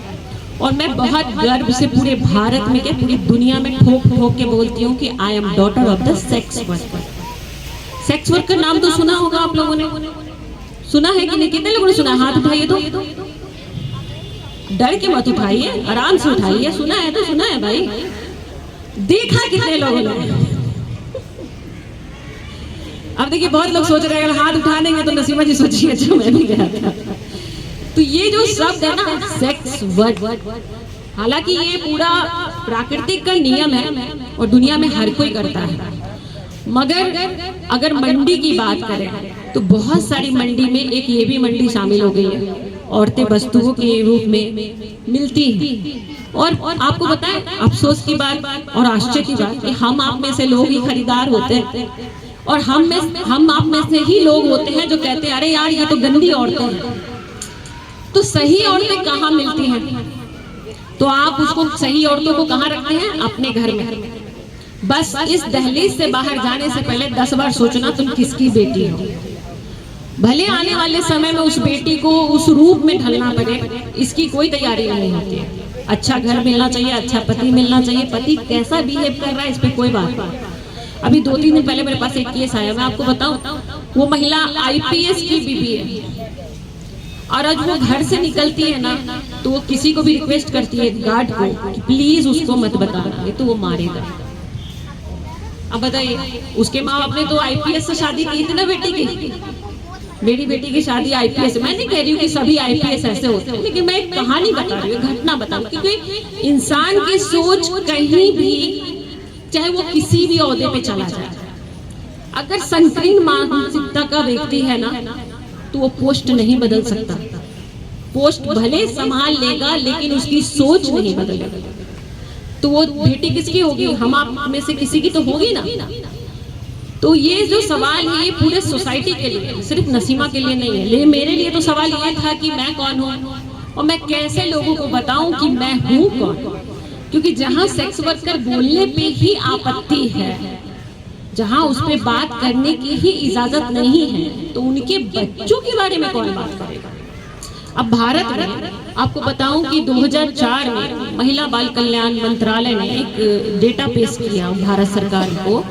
और मैं बहुत गर्व से पूरे भारत में क्या पूरी दुनिया में ठोक ठोक के बोलती हूँ कि I am daughter of the sex worker. Sex worker नाम तो सुना होगा आप लोगों ने, सुना है कि नहीं? कितने लोगों ने सुना? हाथ उठाइए। तो डर के मत उठाइए, आराम से उठाइए। सुना है तो सुना है भाई, देखा कितने लोगों ने? अब देखिए बहुत लोग सोच रहे हैं हाथ उठा देंगे तो नसीमा जी सोचिए अच्छा मैं भी गया था। तो ये जो शब्द है ना सेक्स वर्क, हालांकि ये पूरा प्राकृतिक का नियम है और दुनिया में हर कोई करता है, मगर अगर मंडी की बात करें तो बहुत सारी मंडी में एक ये भी मंडी शामिल हो गई है, औरतें वस्तुओं के रूप में मिलती हैं। और आपको बताएं अफसोस की बात और आश्चर्य की बात कि हम आप में से लोग ही खरीदार होते हैं, और हम आप में से ही लोग होते हैं जो कहते हैं अरे यार ये तो गंदी औरतें हैं। तो सही औरतें कहाँ मिलती हैं? तो आप उसको सही औरतों को कहाँ रखते हैं? अपने घर में। बस इस दहलीज से बाहर जाने से पहले 10 बार सोचना तुम किसकी बेटी हो। भले आने वाले समय में उस बेटी को उस रूप में ढलना पड़े, इसकी कोई तैयारी नहीं होती है। अच्छा घर मिलना चाहिए, अच्छा पति मिलना चाहिए, पति कैसा बिहेव कर रहा है इस पे कोई बात नहीं। अभी 2-3 दिन पहले मेरे पास एक केस आया, मैं आपको बताऊं, वो महिला आईपीएस की बीवी है, और आज वो घर से निकलती है ना तो वो किसी को भी रिक्वेस्ट करती है गार्ड को कि प्लीज उसको मत बताना, ये तो वो मारेगा। अब बताइए, उसके माँ बाप ने तो आईपीएस से शादी की थी ना बेटी की। मेरी बेटी की शादी आईपीएस, मैं नहीं कह रही हूँ कि सभी आईपीएस ऐसे होते हैं, लेकिन मैं एक कहानी बता रही हूँ, घटना बता रही हूँ, क्योंकि इंसान की सोच कहीं भी, चाहे वो किसी भी ओहदे पे चला जाए, अगर संकीर्ण मानसिकता का व्यक्ति है ना, तो वो पोस्ट नहीं बदल सकता। पोस्ट भले संभाल लेगा लेकिन उसकी सोच नहीं बदलेगा। तो वो बेटी किसकी होगी? हम आप में से किसी की तो होगी ना। तो ये जो सवाल है ये पूरे सोसाइटी के लिए, सिर्फ नसीमा के लिए नहीं है। लेकिन मेरे लिए तो सवाल ये था कि मैं कौन हूँ और मैं कैसे लोगों को बताऊं कि मैं हूँ कौन। क्योंकि जहाँ सेक्स वर्कर बोलने पे ही आपत्ति है, जहाँ उस पे बात करने की ही इजाजत नहीं है, तो उनके बच्चों के बारे में कौन बात करेगा। अब भारत में आपको बताऊं कि 2004 में महिला बाल कल्याण मंत्रालय ने एक डेटा पेश किया भारत सरकार को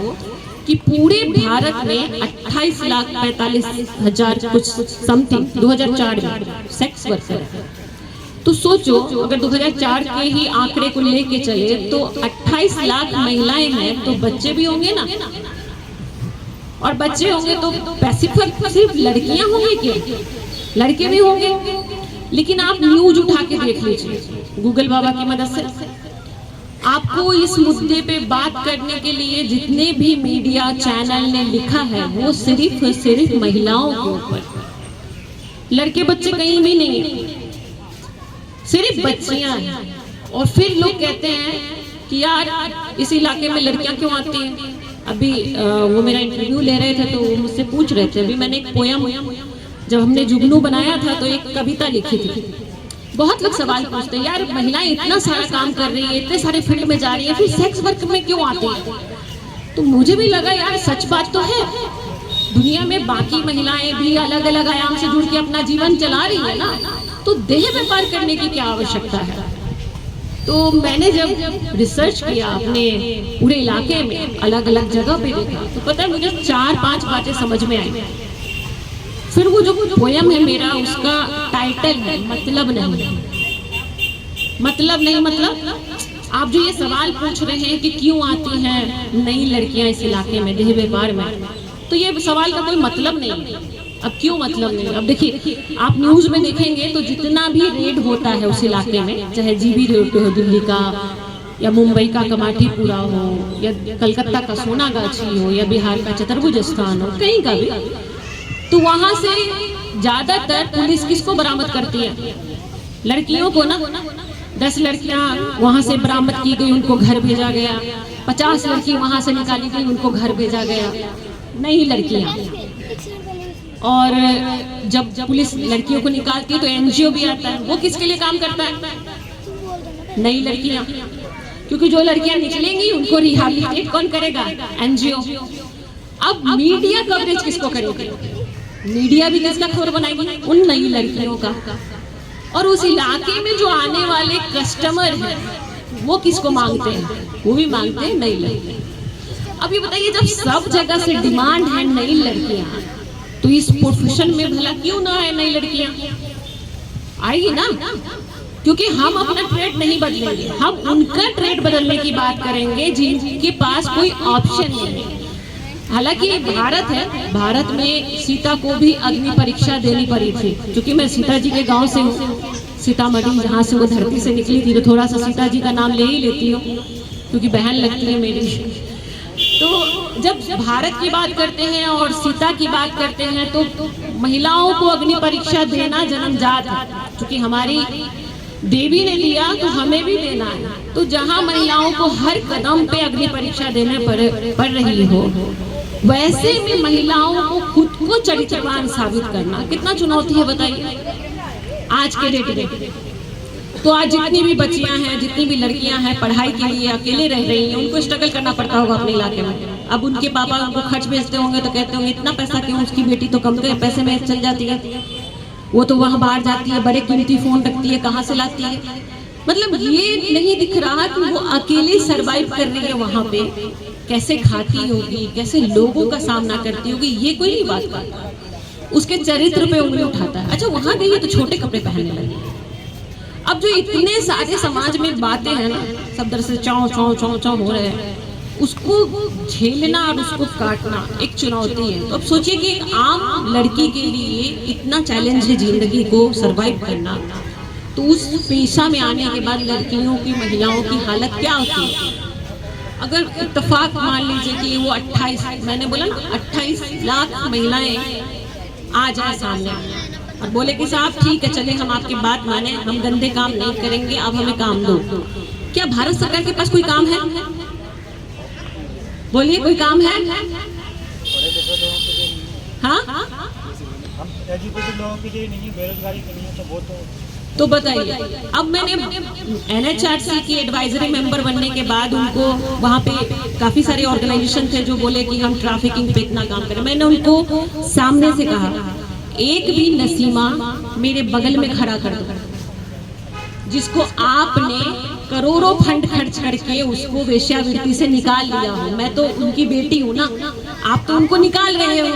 कि पूरे भारत में 28,45,000 कुछ समथिंग 2004 में सेक्स वर्कर है। तो सोचो अगर 2004 के ही आंकड़े को लेके चले तो 28 लाख महिलाएं हैं, तो बच्चे भी होंगे ना। और बच्चे होंगे तो सिर्फ लड़कियां होंगी क्या? लड़के भी होंगे। लेकिन आप न्यूज उठा के देख लीजिए गूगल बाबा की मदद से, आपको इस मुद्दे पे बात करने के लिए जितने भी मीडिया चैनल ने लिखा है वो सिर्फ महिलाओं के ऊपर, लड़के बच्चे कहीं भी नहीं है, सिर्फ बच्चियां हैं। और फिर लोग कहते हैं कि यार इस इलाके में लड़कियां क्यों आती हैं। अभी वो मेरा इंटरव्यू ले रहे थे तो वो मुझसे पूछ रहे थे, अभी मैंने एक पोयम, जब हमने जुगनू बनाया था तो एक कविता लिखी थी। बहुत लोग सवाल पूछते हैं यार महिलाएं इतना सारा काम कर रही है, इतने सारे फील्ड में जा रही है, फिर सेक्स वर्क में क्यों आती है। तो मुझे भी लगा यार सच बात तो है, दुनिया में बाकी महिलाएं भी अलग अलग आयाम से जुड़ के अपना जीवन चला रही है ना, तो देह व्यापार करने की क्या आवश्यकता है। तो मैंने जब रिसर्च किया अपने पूरे इलाके में अलग अलग जगह पे देखा तो पता है मुझे 4-5 बातें समझ में आई। फिर वो जो पोयम है मेरा, उसका टाइटल है मतलब नहीं। मतलब नहीं मतलब आप जो ये सवाल पूछ रहे हैं कि क्यों आती हैं नई लड़कियां इस इलाके में देह व्यापार में, तो ये सवाल का कोई मतलब नहीं है। अब क्यों मतलब नहीं? अब देखिए आप न्यूज में देखेंगे तो जितना भी रेड होता है उस इलाके में, चाहे जीबी रेड हो दिल्ली का, या मुंबई का कमाटीपुरा हो, या कलकत्ता का सोनागाछी हो, या बिहार का चतुर्भुज स्थान हो, कहीं का भी, तो वहां से ज्यादातर पुलिस किसको बरामद करती है? लड़कियों को ना। 10 लड़कियां वहां से बरामद की गई, उनको घर भेजा गया। 50 लड़की वहां से निकाली गई, उनको घर भेजा गया। नई लड़कियां। और जब पुलिस लड़कियों को निकालती है तो एनजीओ भी आता है, वो किसके लिए काम करता है? नई लड़कियां। क्योंकि जो लड़कियां निकलेंगी उनको रिहैबिलिटेट कौन करेगा? एनजीओ। अब मीडिया कवरेज किसको करेगी? मीडिया भी किसका खबर बनाएगी? उन नई लड़कियों का। और उस इलाके में जो आने वाले कस्टमर हैं वो किसको मांगते हैं? वो भी मांगते हैं नई लड़कियां। अब ये बताइए जब सब जगह से डिमांड है नई लड़कियां, तो इस प्रोफेशन में भला क्यों ना है नई लड़कियां? आएगी ना, क्योंकि हम अपना ट्रेड नहीं बदलेंगे, हम उनका ट्रेड बदलने की बात करेंगे जिनके पास कोई ऑप्शन नहीं है। हालांकि भारत है, भारत में सीता को भी अग्नि परीक्षा देनी पड़ी थी। क्योंकि मैं सीता जी के गांव से हूँ, सीतामढ़ी, जहाँ से वो धरती से निकली थी, तो थोड़ा सा सीता जी का नाम ले ही लेती हूँ क्योंकि बहन लगती है मेरी। तो जब भारत की बात करते हैं और सीता की बात करते हैं तो महिलाओं को अग्नि परीक्षा देना जन्मजात है, क्योंकि हमारी देवी ने दिया तो हमें भी देना है। तो जहाँ महिलाओं को हर कदम पे अग्नि परीक्षा देने पड़ रही हो, वैसे में महिलाओं को खुद को चरित्रवान साबित करना कितना चुनौती है बताइए आज के डेट में। तो आज जितनी भी बच्चियां हैं, जितनी भी लड़कियां हैं, पढ़ाई के लिए अकेले रह रही हैं, उनको स्ट्रगल करना पड़ता होगा अपने इलाके में। अब उनके पापा उनको खर्च भेजते होंगे तो कहते होंगे इतना पैसा क्यों, उसकी बेटी तो कम के पैसे में चल जाती है, वो तो वहाँ बाहर जाती है, बड़े कीमती फोन रखती है, कहाँ से लाती है। मतलब ये नहीं दिख रहा कि वो अकेले सरवाइव कर रही है वहाँ पे, कैसे खाती होगी, कैसे लोगों का सामना करती होगी, ये कोई नहीं बात करता। उसके चरित्र पे उंगली उठाता है। अच्छा वहां गई है तो छोटे कपड़े पहनने लगी। अब जो इतने सारे समाज में बातें हैं ना, सब तरह से चौ चौ चौ चौ हो रहे हैं, उसको झेलना और उसको काटना एक चुनौती है। तो अब सोचिए कि एक आम लड़की के लिए इतना चैलेंज है जिंदगी को सरवाइव करना, तो उस पेशा में आने के बाद लड़कियों की, महिलाओं की हालत क्या होती है। अगर इत्तेफाक मान लीजिए कि वो 28, मैंने बोला ना 28 लाख महिलाएं आ जाए सामने और बोले कि साहब ठीक है, चले हम आपकी बात माने, हम गंदे काम नहीं करेंगे, अब हमें काम दो। क्या भारत सरकार के पास कोई काम है? बोलिए, कोई काम है? हाँ, एजुकेटेड लोगों के लिए नहीं, बेरोजगारी के लिए तो बहुत। तो बताइए, अब मैंने NHRC की एडवाइजरी मेंबर बनने के बाद उनको वहाँ पे काफी सारे ऑर्गेनाइजेशन थे जो बोले कि हम ट्रैफिकिंग पे इतना काम करें। मैंने उनको सामने से कहा, एक भी नसीमा मेरे बगल में खड़ा कर दो जिसको आपने करोड़ों फंड खर्च करके उसको वेश्यावृत्ति से निकाल लिया हो। मैं तो उनकी बेटी हूँ ना, आप तो उनको निकाल रहे हो।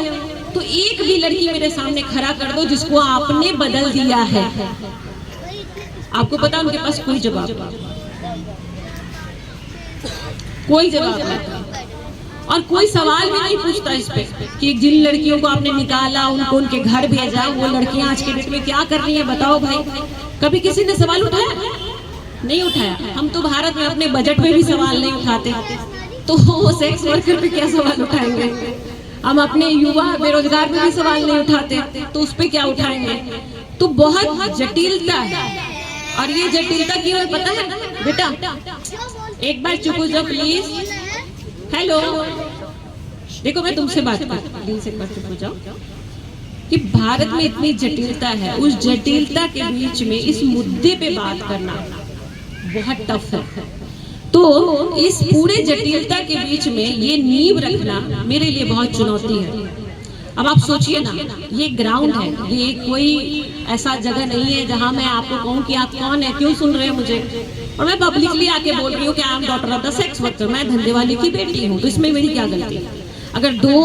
तो एक भी लड़की मेरे सामने खड़ा कर दो जिसको आपने बदल दिया है। आपको पता उनके पास कोई जवाब नहीं, और कोई सवाल भी नहीं पूछता इस पे कि जिन लड़कियों को आपने निकाला, उनको उनके घर भेजा, वो लड़कियां आज के डेट में क्या कर रही हैं बताओ भाई। कभी किसी ने सवाल उठाया? नहीं उठाया। हम तो भारत में अपने बजट में भी सवाल नहीं उठाते, तो वो सेक्स वर्कर पे क्या सवाल उठाएंगे। हम अपने युवा बेरोजगार पे भी सवाल नहीं उठाते, तो उस पे क्या उठाएंगे। तो बहुत जटिलता है, और ये जटिलता क्यों है पता है बेटा? एक बार चुप हो जाओ प्लीज। हेलो, देखो मैं तुमसे बात कर, दिल से एक बार चुप हो जाओ। कि भारत में इतनी जटिलता है, उस जटिलता के बीच में इस मुद्दे पे बात करना बहुत टफ है। तो इस पूरे जटिलता के बीच में ये नींव रखना मेरे लिए बहुत चुनौती है। अब आप सोचिए ना, ये ग्राउंड है, ये कोई ऐसा जगह नहीं है जहां मैं आपको कहूं कि आप कौन है, क्यों सुन रहे हैं मुझे, और मैं पब्लिकली आके बोल रही हूँ कि I am daughter of the sex worker, मैं धंधे वाली की बेटी हूँ। तो इसमें मेरी क्या गलती है? अगर 2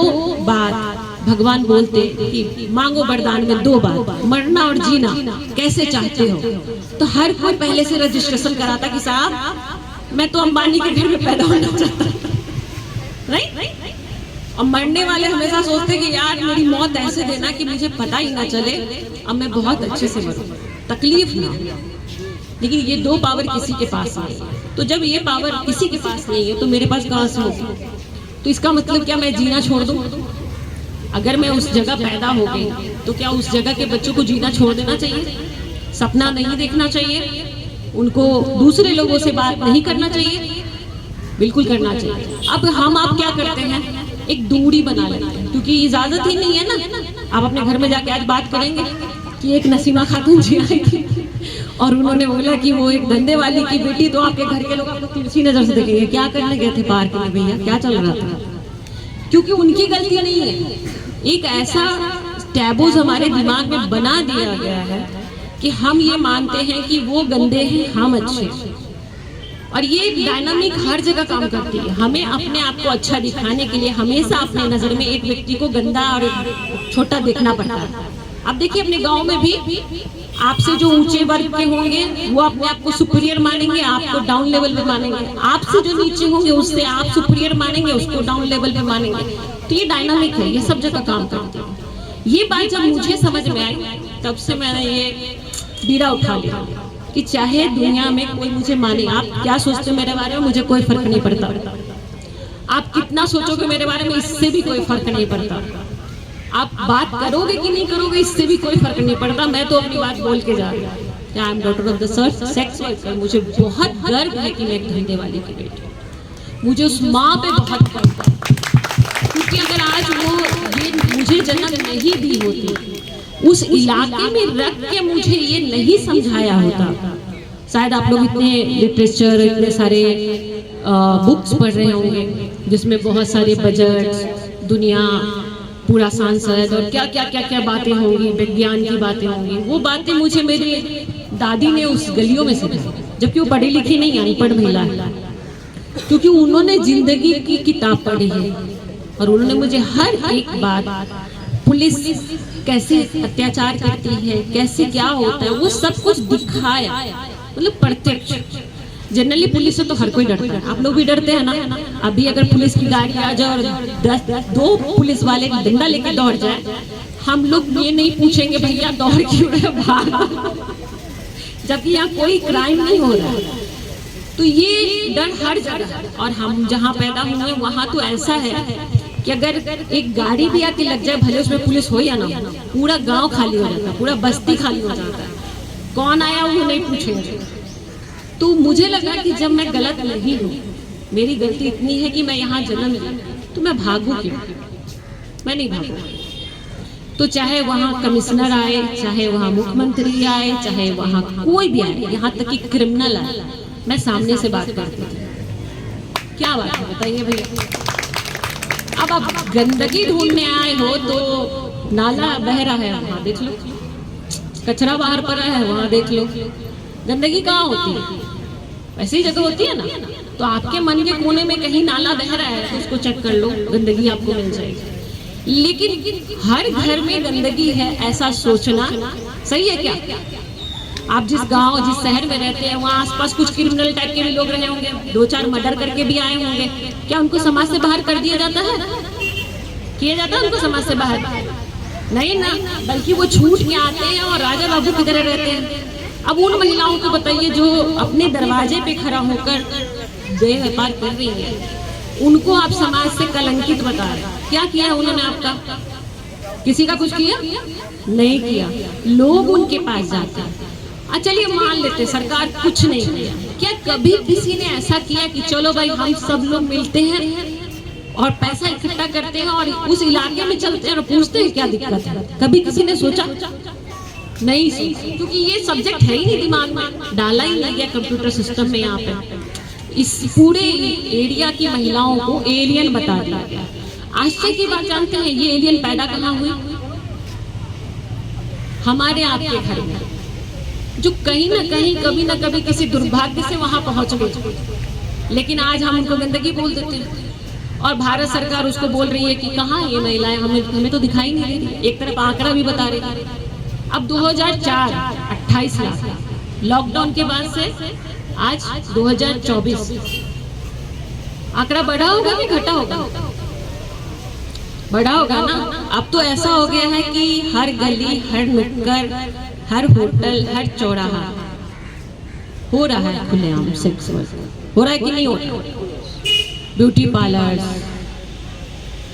बात भगवान बोलते कि मांगो वरदान में 2 बात, मरना और जीना कैसे चाहते हो, तो हर कोई पहले से रजिस्ट्रेशन कराता कि साहब मैं तो अंबानी के घर में पैदा होना चाहता, नहीं? और मरने वाले हमेशा सोचते कि यार मेरी मौत ऐसे देना कि मुझे पता ही ना चले, अब मैं बहुत अच्छे से मरूं, तकलीफ ना हो। लेकिन ये 2 पावर किसी के पास नहीं है। तो जब ये पावर किसी के पास नहीं है तो मेरे पास कहाँ से होगी? तो इसका मतलब क्या मैं जीना छोड़ दूं? अगर मैं उस जगह पैदा हो गई तो क्या उस जगह के बच्चों को जीना छोड़ देना चाहिए? सपना नहीं देखना चाहिए? उनको दूसरे लोगों से बात नहीं करना चाहिए? बिल्कुल करना चाहिए। अब हम आप क्या करते हैं, एक दूरी बना लेते हैं, क्योंकि इजाजत ही नहीं है ना। आप अपने घर में जाके आज बात करेंगे कि एक नसीमा खातून जी आई थी और उन्होंने बोला कि वो एक धंधे वाली की बेटी, तो आपके घर के लोग आपको तिरछी नजर से देखेंगे, क्या करने गए थे पार्क में भैया, क्या चल रहा था? क्योंकि उनकी गलती नहीं है। एक ऐसा टैबूज हमारे दिमाग में बना दिया गया है कि हम ये मानते हैं कि वो गंदे हैं, हम अच्छे हैं। और ये डायनामिक हर जगह काम करती है। हमें अपने आप को अच्छा दिखाने के लिए हमेशा अपने नजर में एक व्यक्ति को गंदा और छोटा देखना पड़ता है। अब देखिए अपने गांव में भी आपसे जो ऊंचे वर्ग के होंगे वो अपने आप को सुपीरियर मानेंगे, आपको डाउन लेवल पे मानेंगे। आपसे जो नीचे होंगे उससे आप सुपीरियर मानेंगे, उसको डाउन लेवल पे मानेंगे। तो ये डायनामिक है, ये सब जगह काम करती है। ये बात जब मुझे समझ में आई तब से मैंने ये बीड़ा उठा लिया कि चाहे दुनिया में कोई मुझे माने, आप क्या सोचते हो मेरे बारे में मुझे कोई फर्क नहीं पड़ता। आप कितना सोचोगे मेरे बारे में इससे भी कोई फर्क नहीं पड़ता। आप बात करोगे कि नहीं करोगे इससे भी कोई फर्क नहीं पड़ता। मैं तो अपनी बात बोल के जा रही हूँ। I am daughter of the sex worker. मुझे बहुत गर्व है कि मैं एक धंधे वाली की बेटी हूँ। मुझे उस माँ पे बहुत गर्व है, क्योंकि अगर आज वो ये मुझे जन्म नहीं दी होती, उस इलाके में रख के मुझे ये नहीं समझाया होता, शायद आप लोग इतने लिटरेचर, इतने सारे बुक्स पढ़ रहे होंगे जिसमें बहुत सारे बजट, दुनिया, पूरा सांसद और क्या क्या क्या क्या बातें होंगी, विज्ञान की बातें होंगी। वो बातें मुझे मेरी दादी ने उस गलियों में सिखाई, जबकि वो पढ़ी लिखी नहीं, अनपढ़ महिला है, क्योंकि उन्होंने जिंदगी की किताब पढ़ी है और उन्होंने मुझे हर एक बात, पुलिस कैसे अत्याचार करती है, कैसे क्या होता है, वो सब कुछ दिखाया, मतलब प्रत्यक्ष। जनरली पुलिस से तो हर कोई डरता है, आप लोग भी डरते हैं ना। अभी अगर पुलिस की गाड़ी आ जाए और 2 पुलिस वाले डंडा लेके दौड़ जाए, हम लोग ये नहीं पूछेंगे भैया दौड़ क्यों रहे, भाग, जबकि यहाँ कोई क्राइम नहीं हो रहा है। तो ये डर हर जगह है। और हम जहाँ पैदा हुए वहाँ तो ऐसा है कि अगर एक गाड़ी भी आके लग जाए, भले उसमें पुलिस हो या ना हो, पूरा गांव खाली हो जाता है, पूरा बस्ती खाली हो जाता है, कौन आया वो नहीं पूछेंगे। तो मुझे लगा कि जब मैं गलत नहीं हूँ, मेरी गलती इतनी है कि मैं यहाँ जन्म ली, तो मैं भागू क्यों? मैं नहीं भागू। तो चाहे वहाँ कमिश्नर आए, चाहे वहाँ मुख्यमंत्री आए, चाहे वहाँ कोई भी आए, यहाँ तक कि क्रिमिनल आए, मैं सामने से बात करती थी। क्या बात है बताइए भैया। अब आप गंदगी ढूंढने आए हो तो नाला बह रहा है, वहाँ देख लो, कचरा बाहर पड़ा है, वहाँ देख लो। गंदगी कहाँ होती है? ऐसी जगह होती है ना। तो आपके मन के कोने में कहीं नाला बह रहा है तो उसको चेक कर लो, गंदगी आपको मिल जाएगी। लेकिन हर घर में गंदगी है ऐसा सोचना सही है क्या? आप जिस गांव, जिस शहर में रहते हैं, वहाँ आसपास कुछ क्रिमिनल टाइप के भी लोग रहे होंगे, 2-4 मर्डर करके भी आए होंगे, क्या उनको समाज से बाहर कर दिया जाता है? किया जाता है उनको समाज से बाहर? नहीं ना, बल्कि वो छूट के आते हैं और राजा बाबू की तरह रहते हैं। अब उन महिलाओं को बताइए जो अपने दरवाजे पे खड़ा होकर देह व्यापार कर रही है, उनको आप समाज से कलंकित बता रहे हैं। क्या किया उन्होंने आपका? किसी का कुछ किया? नहीं किया। लोग उनके पास जाते हैं। चलिए मान लेते सरकार कुछ नहीं किया, क्या कभी किसी ने ऐसा किया कि चलो भाई हम सब लोग मिलते हैं और पैसा इकट्ठा करते हैं और उस इलाके में चलते हैं और पूछते हैं क्या दिक्कत है? कभी किसी ने सोचा? नहीं सोचा, क्योंकि ये सब्जेक्ट है ही नहीं दिमाग में, डाला ही नहीं गया कंप्यूटर सिस्टम में। यहाँ पे इस पूरे एरिया की महिलाओं को एलियन बता दिया गया। आश्चर्य की बात जानते हैं, ये एलियन पैदा कहाँ हुए? हमारे आपके घर में, जो कहीं ना कहीं कभी ना कभी किसी दुर्भाग्य से वहां पहुंच गए। लेकिन आज हम उनको गंदगी बोल देते हैं और भारत सरकार उसको बोल रही है कि कहाँ ये महिलाएं, हमें तो दिखाई नहीं दे रही। एक तरफ आंकड़ा भी बता रही है। अब 2004 28 लाख, लॉकडाउन के बाद से आज 2024, आंकड़ा बढ़ा होगा कि घटा होगा? बढ़ा होगा ना। अब तो ऐसा हो गया है कि हर गली, हर नुक्कड़, हर होटल, हर चौराहा हो रहा है खुलेआम सेक्स वर्क। हो रहा है कि नहीं हो रहा? ब्यूटी पार्लर्स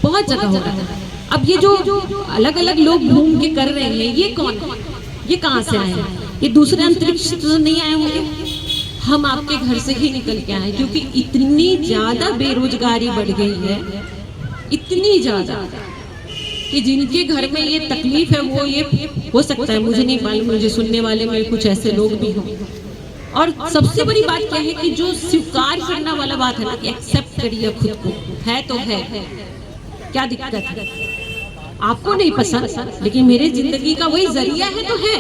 बहुत जगह हो रहा है। अब ये जो अलग अलग लोग घूम के कर रहे हैं, ये कौन है? ये कहाँ से आए हैं? ये दूसरे अंतरिक्ष से तो नहीं आए होंगे, हम आपके घर से ही निकल के आए। क्योंकि इतनी ज्यादा बेरोजगारी बढ़ गई है, इतनी ज्यादा कि जिनके घर में ये तकलीफ है वो ये हो सकता है, मुझे नहीं मालूम, मुझे सुनने वाले में कुछ ऐसे लोग भी हों। और सबसे बड़ी बात क्या है कि जो स्वीकार करना वाला बात है ना, कि एक्सेप्ट करिए खुद को, है तो है, क्या दिक्कत है? आपको नहीं पसंद, लेकिन मेरे जिंदगी का वही जरिया है तो है।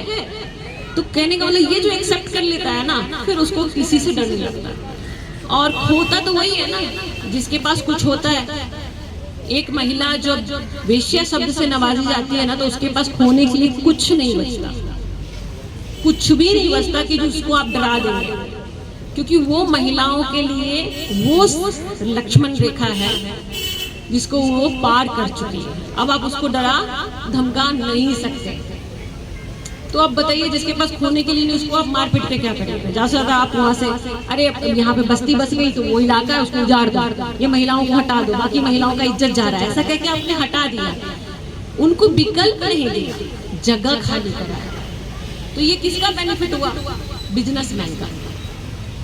तो कहने का मतलब ये जो एक्सेप्ट कर लेता है ना, फिर उसको किसी से डर नहीं लगता। और खोता तो वही है ना जिसके पास कुछ होता है। एक महिला जो वेश्या शब्द से नवाजी जाती है ना, तो उसके पास खोने के लिए कुछ नहीं बचता, कुछ भी नहीं बचता कि जिसको आप डरा देंगे। क्योंकि वो महिलाओं के लिए वो लक्ष्मण रेखा है जिसको वो पार कर चुकी है। अब आप उसको डरा धमका नहीं सकते। तो अब बताइए, जिसके पास खोने के लिए नहीं, उसको आप मार पीट के क्या करेंगे? ज्यादा से ज्यादा आप वहाँ से, अरे यहाँ पे बस्ती बस गई तो वो इलाका है उसको उजाड़ दो, ये महिलाओं को हटा दो, बाकी महिलाओं का इज्जत जा रहा है, ऐसा कह के आपने हटा दिया। उनको विकल्प नहीं दिया, जगह खाली कराया। तो ये किसका बेनिफिट हुआ? बिजनेसमैन का,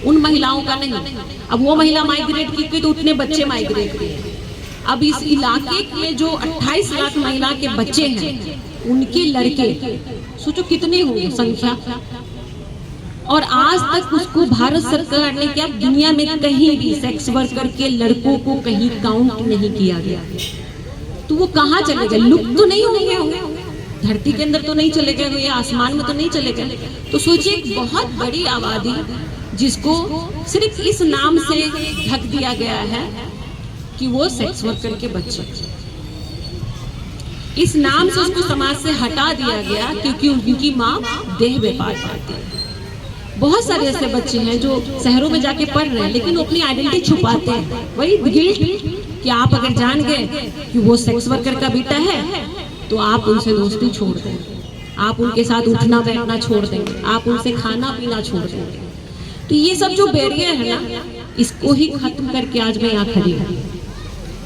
उन महिलाओं का नहीं। अब वो महिला माइग्रेट की तो उतने बच्चे माइग्रेट किए। अब इस इलाके में जो 28 लाख महिला के बच्चे हैं, उनके लड़के सोचो कितने होंगे संख्या। और आज तक उसको भारत सरकार ने क्या, दुनिया में कहीं भी सेक्स वर्कर के लड़कों को कहीं काउंट नहीं किया गया। तो वो कहाँ चले गए? लुप्त तो नहीं होंगे, धरती के अंदर तो नहीं चले गए, या आसमान में तो नहीं चले गए। तो सोचिए एक बहुत बड़ी आबादी जिसको सिर्फ इस नाम से ढक दिया गया है कि वो सेक्स वर्कर के बच्चे, इस नाम से उसको समाज से हटा दिया गया क्योंकि उनकी माँ देह व्यापार करती है। बहुत सारे ऐसे बच्चे हैं जो शहरों में जाके पढ़ रहे हैं लेकिन वो अपनी आइडेंटिटी छुपाते हैं। वही गिल्ट कि आप अगर जान गए कि वो सेक्स वर्कर का बेटा है तो आप उनसे दोस्ती छोड़ देंगे, आप उनके साथ उठना बैठना छोड़ देंगे, आप उनसे खाना पीना छोड़ देंगे। तो ये सब जो बैरियर है ना, इसको ही खत्म करके आज मैं यहाँ खड़ी हूँ।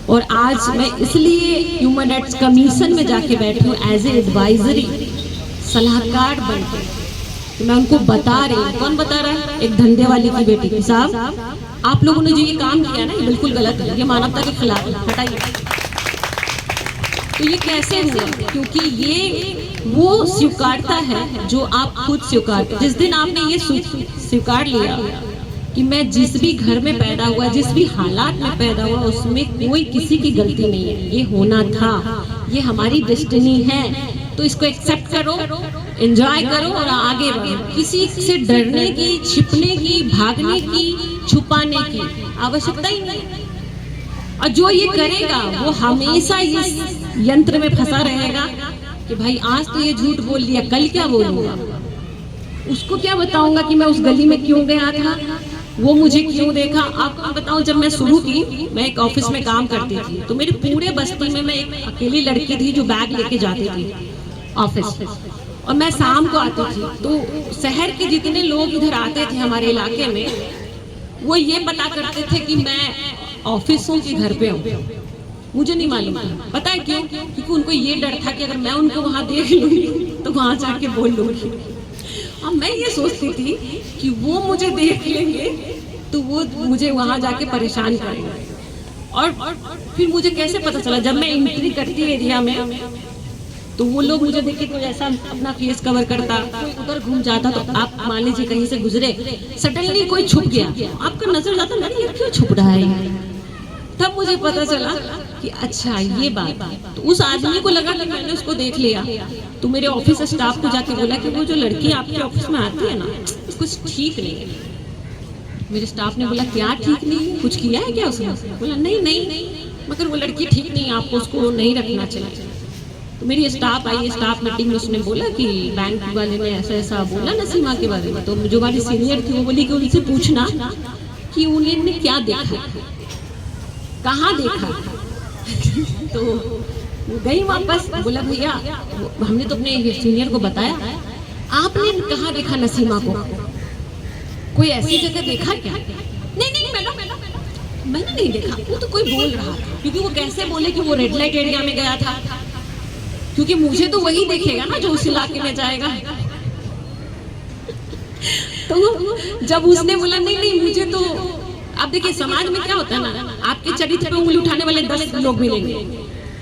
और आज मैं इसलिए ह्यूमन राइट्स कमीशन में जाके बैठी हूँ एज ए एडवाइजरी, सलाहकार बनकर। तो मैं उनको बता रही हूँ, कौन बता रहा है? एक धंधे वाली की बेटी। साहब आप लोगों ने जो ये काम किया ना, ये बिल्कुल गलत है, ये मानवता के खिलाफ है, हटाइए। तो ये कैसे हुआ? क्योंकि ये वो स्वीकारता है जो आप खुद स्वीकार। जिस दिन आपने ये स्वीकार लिया कि मैं जिस भी घर में पैदा हुआ, जिस भी हालात में पैदा हुआ, उसमें कोई किसी की गलती नहीं है, ये होना था, ये हमारी डेस्टिनी है, तो इसको एक्सेप्ट करो, एंजॉय करो और आगे बढ़ो। किसी से डरने की, छिपने की, भागने की, छुपाने की आवश्यकता ही नहीं। और जो ये करेगा वो हमेशा इस यंत्र में फंसा रहेगा कि भाई आज तो ये झूठ बोल दिया, कल क्या बोलूंगा, उसको क्या बताऊंगा कि मैं उस गली में क्यों गया था, वो मुझे क्यों देखा। आपको बताऊं, जब मैं शुरू की, मैं एक ऑफिस में काम करती थी, तो मेरे पूरे बस्ती में मैं एक अकेली लड़की थी जो बैग लेके जाती थी ऑफिस, और मैं शाम को आती थी। तो शहर के जितने लोग इधर आते थे हमारे इलाके में, वो ये पता करते थे कि मैं ऑफिसों के घर पे हूँ। मुझे नहीं मालूम था, पता है क्यों? क्योंकि उनको ये डर था कि अगर मैं उनको वहां देख लूंगी तो वहां जाके बोल लूंगी। अब मैं ये सोचती थी कि वो मुझे देख लेंगे तो वो मुझे वहां जाके परेशान करेंगे। और फिर मुझे कैसे पता चला, जब मैं एंट्री करती एरिया में तो वो लोग मुझे देख के कोई ऐसा अपना फेस कवर करता, कोई उधर घूम जाता। तो आप मान लीजिए कहीं से गुजरे, सडनली कोई छुप गया, आपका नजर जाता नहीं, ये क्यों छुप रहा है? तब मुझे पता चला कि अच्छा ये बात। तो उस आदमी को लगा कि मैंने उसको देख लिया, तो मेरे ऑफिस स्टाफ को जाके बोला कि वो जो लड़की आपके ऑफिस में आती है ना, कुछ ठीक नहीं है। मेरे स्टाफ ने बोला क्या ठीक नहीं है, कुछ किया है क्या उसने? बोला नहीं, मगर वो लड़की ठीक नहीं है, आपको उसको नहीं रखना चाहिए। तो मेरी स्टाफ आई, स्टाफ मीटिंग में उसने बोला कि बैंक वाले ने ऐसा ऐसा बोला नसीमा के बारे में। तो जो हमारी सीनियर थी वो बोली कि उनसे पूछना कि उन्होंने क्या देखा, कहाँ देखा। तो गई वापस, बोला भैया हमने तो अपने सीनियर को बताया, आपने कहाँ देखा नसीमा को, कोई ऐसी जगह देखा क्या? नहीं मैंने नहीं देखा, वो तो कोई बोल रहा था। क्योंकि वो कैसे बोले कि वो रेड लाइट एरिया में गया था, क्योंकि मुझे तो वही देखेगा ना जो उस इलाके में जाएगा। तो जब उसने बोला नहीं मुझे तो, अब देखिए समाज में क्या होता है ना, आपके चरित्र पे उंगली उठाने वाले 10 लोग मिलेंगे,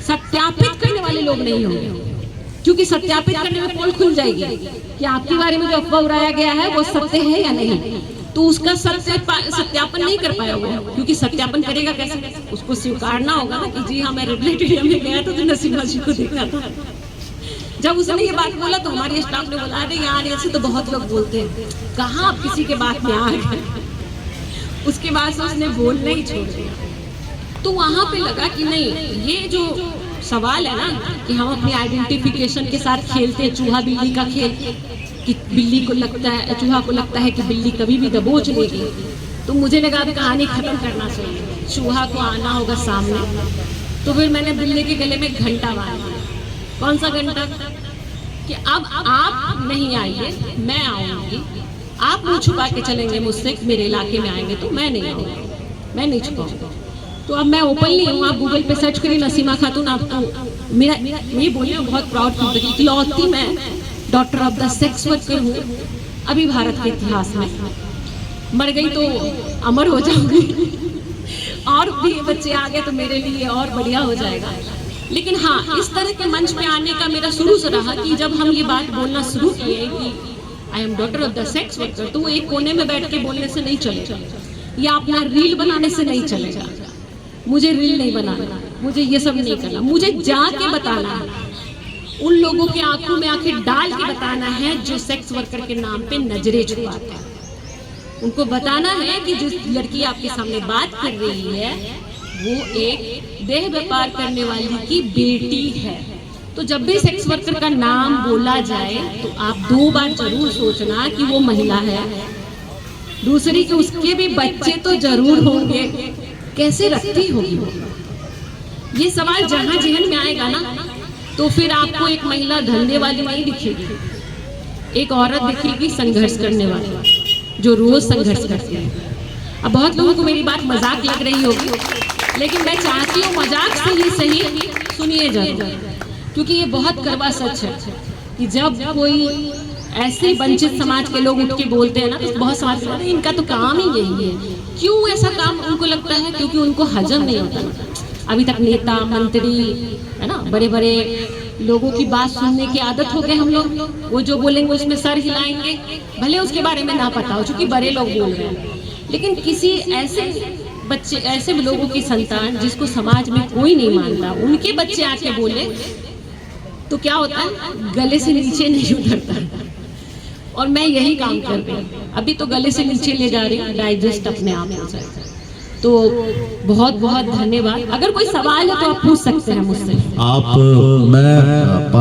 सत्यापित करने वाले लोग नहीं होंगे। क्योंकि सत्यापित करने में पोल खुल जाएगी कि आपके बारे में जो अफवाह उड़ाया गया है वो सत्य है या नहीं, तो उसका सत्यापन नहीं कर पाया वो। क्योंकि सत्यापन करेगा कैसे? उसको स्वीकारना होगा ना कि जी हाँ मैं रेड लाइट एरिया में गया था तो नसीमा जी को देखा था। जब उसने ये बात बोला तो हमारे स्टाफ ने बोला अरे यार ऐसे तो बहुत लोग बोलते हैं, कहाँ आप किसी के बात में आ गए। उसके बाद से उसने बोलना ही छोड़ दिया। तो वहां पे लगा कि नहीं, ये जो सवाल है ना कि हम अपनी आइडेंटिफिकेशन के साथ खेलते हैं चूहा बिल्ली का खेल, कि बिल्ली को लगता है, चूहा को लगता है कि बिल्ली कभी भी दबोच लेगी। तो मुझे लगा अब कहानी खत्म करना चाहिए, चूहा को आना होगा सामने। तो फिर मैंने बिल्ली के गले में घंटा मारा। कौन सा घंटा? कि अब आप नहीं आइए, मैं आऊंगी। आप मुँह छुपा के चलेंगे मुझसे, मेरे इलाके में आएंगे तो मैं नहीं आऊंगी, मैं नहीं छुपाऊंगा। तो अब मैं ओपनली हूँ, आप गूगल पे सर्च करिए नसीमा खातून, आपको मेरा ये बोलिए बहुत प्राउड फील होगी, इकलौती मैं doctor of the sex worker हूँ अभी भारत के इतिहास में। मर गई तो अमर हो जाऊंगी, और भी बच्चे आ गए तो मेरे लिए और बढ़िया हो जाएगा। लेकिन हाँ, इस तरह के मंच पे आने का मेरा शुरू से रहा कि जब हम ये बात बोलना शुरू किए कि I am doctor of the sex worker, तो वो एक कोने में बैठ के बोलने से नहीं चलेगा, या अपना रील बनाने से नहीं चलेगा। मुझे रील नहीं बनाना, मुझे ये सब नहीं करना, मुझे जाके बताना है, उन लोगों के आंखों में आंखें डाल के बताना है जो सेक्स वर्कर के नाम पे नजरें छुपाते हैं। उनको बताना है कि जिस लड़की आपके सामने बात कर रही है वो एक देह व्यापार करने वाली की बेटी है। तो जब भी सेक्स वर्कर का नाम बोला जाए तो आप 2 बार जरूर सोचना कि वो महिला है दूसरी कि उसके भी बच्चे तो जरूर होंगे, कैसे रखती होगी वो? ये सवाल जहां जहन में आएगा ना, तो फिर आपको एक महिला धंधे वाली नहीं दिखेगी, एक औरत दिखेगी संघर्ष करने वाली, जो रोज संघर्ष करती है। अब बहुत लोगों को मेरी बात मजाक लग रही होगी, लेकिन मैं चाहती हूँ मजाक से ही सही सुनिए जरूर, क्योंकि ये बहुत कड़वा सच है कि जब कोई ऐसे वंचित समाज के लोग उठ के बोलते हैं ना, तो बहुत समाज में इनका तो काम ही यही है। क्यों ऐसा काम उनको लगता है? क्योंकि उनको हजम नहीं होता। अभी तक नेता मंत्री है ना, बड़े बड़े लोगों की बात सुनने की आदत हो गए हम लोग, वो जो बोलेंगे उसमें सर हिलाएंगे, भले उसके बारे में ना पता हो, क्योंकि बड़े लोग बोल रहे हैं। लेकिन किसी ऐसे बच्चे, ऐसे लोगों की संतान जिसको समाज में कोई नहीं मानता, उनके बच्चे आके बोले तो क्या होता है? गले से नीचे नहीं उतरता। और मैं यही काम कर रही हूँ, अभी तो गले से नीचे ले जा रही हूँ, डाइजेस्ट अपने आप हो जाएगा। तो बहुत बहुत धन्यवाद। अगर कोई सवाल है तो आप पूछ सकते हैं मुझसे। आप मैं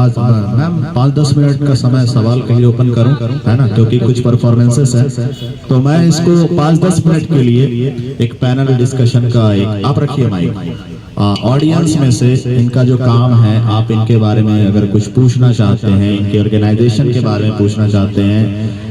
5-10 मिनट का समय सवाल के लिए ओपन करूं, है ना, क्योंकि कुछ परफॉर्मेंसेस हैं, तो मैं इसको 5-10 मिनट के लिए एक पैनल डिस्कशन का एक, आप रखिए माइक, ऑडियंस में से इनका जो काम है, आप इनके बारे में अगर कुछ पूछना चाहते हैं, इनके ऑर्गेनाइजेशन के बारे में पूछना चाहते हैं,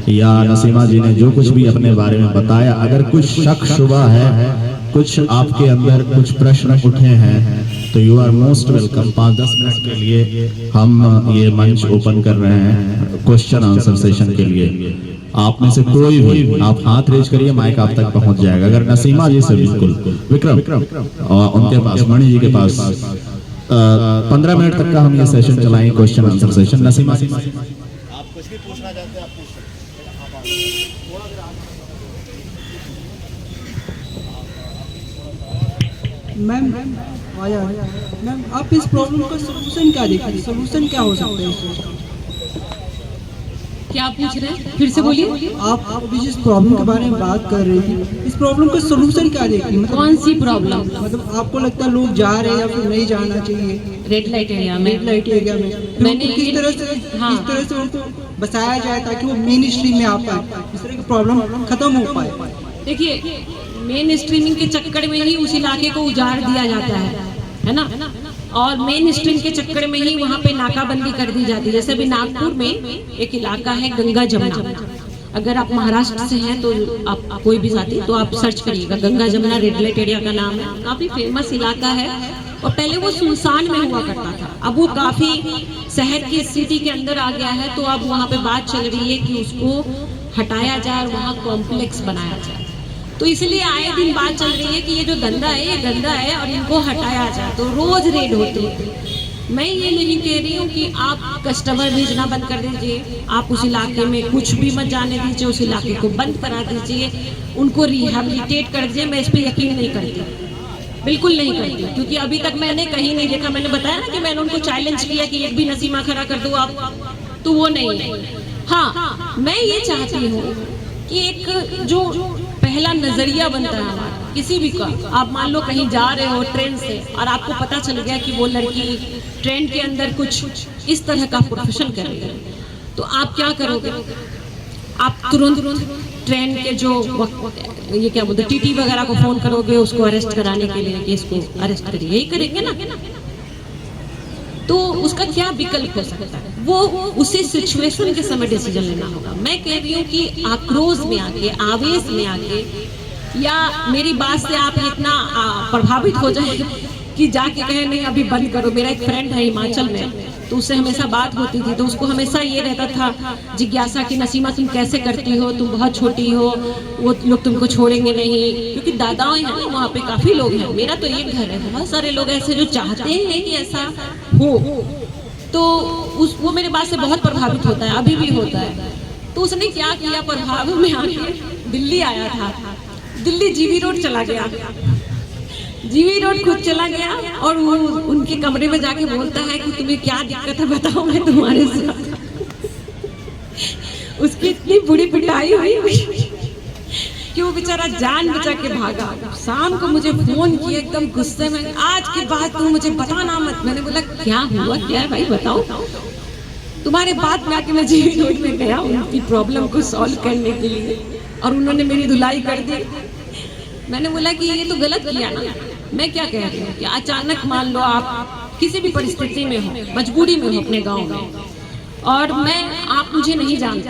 या नसीमा जी ने जो कुछ भी अपने बारे में बताया, अगर कुछ शक शुबा है, कुछ आपके अंदर कुछ प्रश्न उठे हैं, तो you are most welcome. 5-10 minute के लिए हम ये मंच ओपन कर रहे हैं क्वेश्चन आंसर सेशन के लिए। आप में से कोई भी आप हाथ रेज करिए, माइक आप तक पहुंच जाएगा। अगर नसीमा जी से बिल्कुल, विक्रम उनके पास, मणि जी के पास 15 मिनट तक का हम ये सेशन चलाएंगे, क्वेश्चन आंसर सेशन। नसीमा जी, आप कुछ भी पूछना चाहते हैं आप पूछ सकते हैं। मैम आप इस प्रॉब्लम का सोल्यूशन क्या देखते हैं? सोल्यूशन क्या हो सकता है इस चीज़ का? क्या पूछ रहे हैं? फिर से बोलिए। आप अभी जिस प्रॉब्लम के बारे में बात कर रही थी, इस प्रॉब्लम का सोल्यूशन क्या देखती है? मतलब कौन सी प्रॉब्लम? मतलब आपको लगता है लोग जा रहे हैं या फिर नहीं जाना चाहिए रेड लाइट एरिया में? रेड लाइट एरिया में मैंने किस तरह से उनको बसाया जाए ताकि वो मेन स्ट्रीम में आ पाए, इस तरह की प्रॉब्लम खत्म हो पाए? देखिए, मेन स्ट्रीमिंग के चक्कर में ही उस इलाके को उजाड़ दिया जाता है ना, और मेन स्ट्रीम के चक्कर में ही वहाँ पे नाकाबंदी कर दी जाती है। जैसे अभी नागपुर में एक इलाका है गंगा जमुना, अगर आप महाराष्ट्र से हैं तो आप कोई भी साथी तो आप सर्च करिएगा, Ganga Jamuna red light area का नाम है, काफी फेमस इलाका है। और पहले वो सुनसान में हुआ करता था, अब वो काफी शहर की सिटी के अंदर आ गया है, तो अब वहाँ पे बात चल रही है कि उसको हटाया जाए और वहाँ कॉम्प्लेक्स बनाया जाए। तो इसलिए आए दिन बात चल रही है कि ये जो धंधा है ये गंदा है और इनको हटाया जाए, तो रोज रेड होती है। मैं ये नहीं कह रही हूँ कि आप कस्टमर भेजना बंद कर दीजिए, आप उस इलाके में कुछ भी मत जाने दीजिए, उस इलाके को बंद करा दीजिए, उनको रिहेबिलिटेट कर दीजिए। मैं इस पर यकीन नहीं करती, बिल्कुल नहीं करती, क्योंकि अभी तक मैंने कहीं नहीं देखा। मैंने बताया ना कि मैंने उनको चैलेंज किया कि एक भी नसीमा खड़ा कर दो आप, तो वो नहीं है। हाँ, मैं ये चाहती हूँ कि एक जो पहला नजरिया बनता है हमारा किसी भी का, आप मान लो कहीं जा रहे हो ट्रेन से और आपको पता चल गया कि वो लड़की ट्रेन के अंदर कुछ इस तरह का प्रोफेशन कर रही है, तो आप क्या करोगे? आप तुरंत ट्रेन के जो ये क्या बोलते टीटी वगैरह को फोन करोगे उसको अरेस्ट कराने के लिए कि इसको अरेस्ट करिए, यही करेंगे ना। तो उसका क्या विकल्प हो सकता है? वो उसी सिचुएशन के समय डिसीजन लेना होगा। मैं कह रही हूँ कि आक्रोश में आके, आवेश में आके, या मेरी बात से आप इतना प्रभावित हो जाए कि जाके कहे नहीं अभी बंद करो। मेरा एक फ्रेंड है हिमाचल में, तो उससे हमेशा बात होती थी, तो उसको हमेशा ये रहता था जिज्ञासा कि नसीमा तुम कैसे करती हो, तुम बहुत छोटी हो, वो लोग तुमको छोड़ेंगे नहीं, क्योंकि दादाएं हैं ना वहाँ पे काफी लोग हैं। मेरा तो एक घर है, बहुत सारे लोग ऐसे जो चाहते हैं कि ऐसा हो, तो वो मेरे बात से बहुत प्रभावित होता है, अभी भी होता है। तो उसने क्या किया, प्रभाव में आके दिल्ली आया था, दिल्ली जीवी रोड चला गया, जीवी रोड खुद चला गया और वो उनके कमरे में जाके बोलता है कि तुम्हें क्या दिक्कत है बताओ, मैं तुम्हारे साथ। उसकी इतनी बुरी पिटाई हुई कि वो बेचारा जान बचा के भागा। शाम को मुझे फोन किया एकदम गुस्से में, आज के बाद तुम मुझे बताना मत। मैंने बोला क्या हुआ, क्या है भाई बताओ। तुम्हारे बाद में आके मैं जीवी रोड में गया उनकी प्रॉब्लम को सॉल्व करने के लिए, और उन्होंने मेरी धुलाई कर दी। मैंने बोला कि ये तो गलत किया ना। मैं क्या कह रही हूँ कि अचानक मान लो आप किसी भी परिस्थिति में हो, मजबूरी में हो अपने गांव में, और आप मुझे नहीं जानते,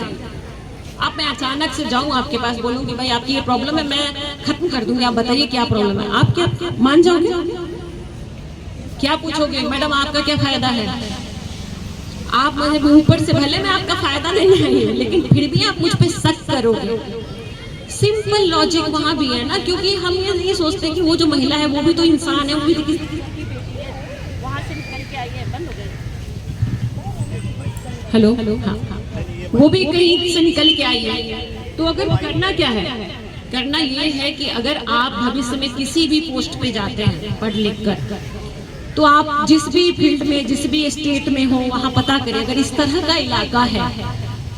आप मैं अचानक से जाऊं आपके पास, बोलूं कि भाई आपकी ये प्रॉब्लम है, मैं खत्म कर दूंगी, आप बताइए क्या प्रॉब्लम है, आप क्या मान जाओगे? क्या पूछोगे? मैडम आपका क्या फायदा है? आप मुझे ऊपर से भले मैं आपका फायदा नहीं है, लेकिन फिर भी आप मुझ पे शक करोगे। सिंपल लॉजिक वहां भी है ना, क्योंकि हम ये नहीं सोचते कि वो जो महिला है वो भी तो इंसान है, वो भी तो वहां से निकल के आई है, बंद हो गई। हेलो, हाँ, वो भी कहीं से निकल के आई है। तो अगर करना क्या है? करना ये है कि अगर आप भविष्य में किसी भी पोस्ट पे जाते हैं पढ़ लिख कर, तो आप जिस भी फील्ड में, जिस भी स्टेट में हो, वहाँ पता करें। अगर इस तरह का इलाका है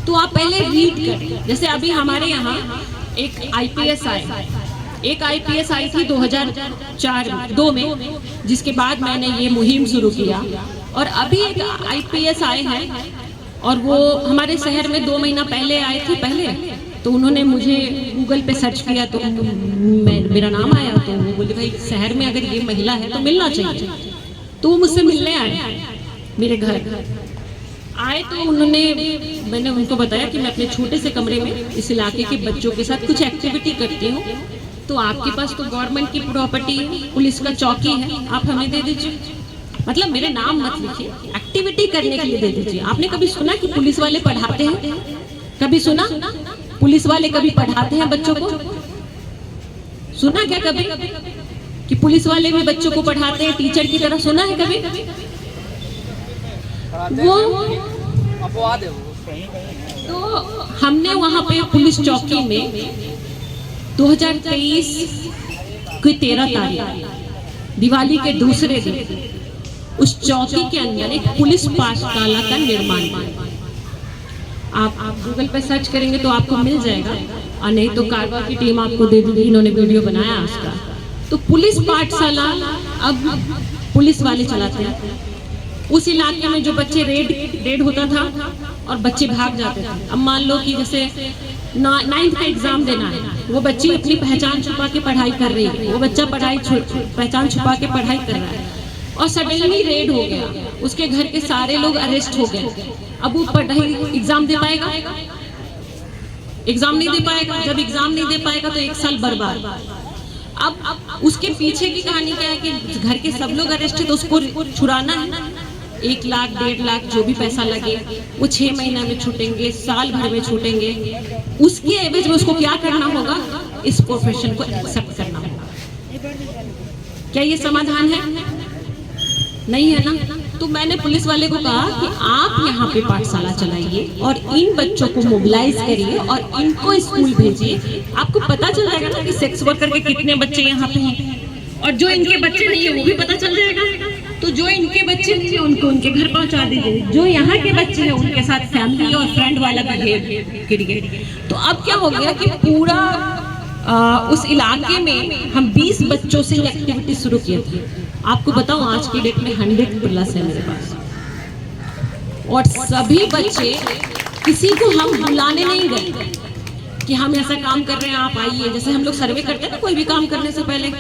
तो आप पहले रीड करें। जैसे अभी हमारे यहाँ एक आईपीएस आई थी 2004-2 में, जिसके बाद मैंने ये मुहिम शुरू किया। और अभी एक आईपीएस आए हैं, और वो हमारे शहर में 2 महीना पहले आए थे पहले। तो उन्होंने मुझे गूगल पे सर्च किया तो मेरा नाम आया, तो वो बोले भाई शहर में अगर ये महिला है तो मिलना चाहिए। तो वो मुझसे मिलने आए, मेरे घर आए। तो मैंने उनको बताया कि मैं अपने छोटे से कमरे में इस इलाके के बच्चों के साथ कुछ एक्टिविटी करती हूँ, तो आपके पास तो गवर्नमेंट की प्रॉपर्टी है, पुलिस का चौकी है, आप हमें दे दीजिए। मतलब मेरे नाम मत लिखिए, एक्टिविटी करने के लिए दे दीजिए। आपने कभी सुना कि पुलिस वाले पढ़ाते हैं? कभी सुना पुलिस वाले कभी पढ़ाते हैं बच्चों को? सुना क्या कभी कि पुलिस वाले भी बच्चों को पढ़ाते हैं टीचर की तरह? सुना है कभी? वो तो हमने वहां पे पुलिस चौकी में 2023 की 13 तारीख, दिवाली के दूसरे दिन, उस चौकी के अंदर एक पुलिस पाठशाला का निर्माण किया। आप गूगल पे सर्च करेंगे तो आपको मिल जाएगा, और नहीं तो कारवा की टीम आपको दे देगी, इन्होंने वीडियो बनाया उसका। तो पुलिस पाठशाला अब पुलिस वाले चलाते हैं। उस इलाके में जो बच्चे रेड होता था और बच्चे भाग जाते थे। अब मान लो कि जैसे 9th का एग्जाम देना है, वो बच्ची अपनी पहचान छुपा के पढ़ाई कर रही है, वो बच्चा पहचान छुपा के पढ़ाई कर रहा है, और सडनली रेड हो गया, उसके घर के सारे लोग अरेस्ट हो गए। अब वो पढ़ाई एग्जाम दे पाएगा? एग्जाम नहीं दे पाएगा। जब एग्जाम नहीं दे पाएगा तो 1 साल बर्बाद। अब उसके पीछे की कहानी क्या है कि घर के सब लोग अरेस्ट है, तो उसको छुड़ाना है। 1 लाख 1.5 लाख जो भी पैसा लगे, वो 6 महीना में छूटेंगे, साल भर में छूटेंगे। उसके एवज में उसको क्या करना होगा? इस प्रोफेशन को एक्सेप्ट करना होगा। क्या ये समाधान है? नहीं है ना। तो मैंने पुलिस वाले को कहा कि आप यहाँ पे पाठशाला चलाइए और इन बच्चों को मोबिलाइज करिए और इनको स्कूल भेजिए। आपको पता चल जाएगा ना कि सेक्स वर्कर के कितने बच्चे यहाँ पे हैं, और जो इनके बच्चे नहीं है वो भी पता चल जाएगा। तो जो इनके बच्चे नहीं है उनको उनके घर पहुँचा दीजिए, जो यहाँ के बच्चे हैं उनके साथ फैमिली और फ्रेंड वाला बिहेव करिए। तो अब क्या हो गया कि पूरा उस इलाके में हम 20 बच्चों से एक्टिविटी शुरू किए थे। आपको बताऊं आज की डेट में 100+ है मेरे पास, और सभी बच्चे, किसी को हम बुलाने नहीं गए कि हम ऐसा काम कर रहे हैं आप आइए। जैसे हम लोग सर्वे करते हैं ना कोई भी काम करने से पहले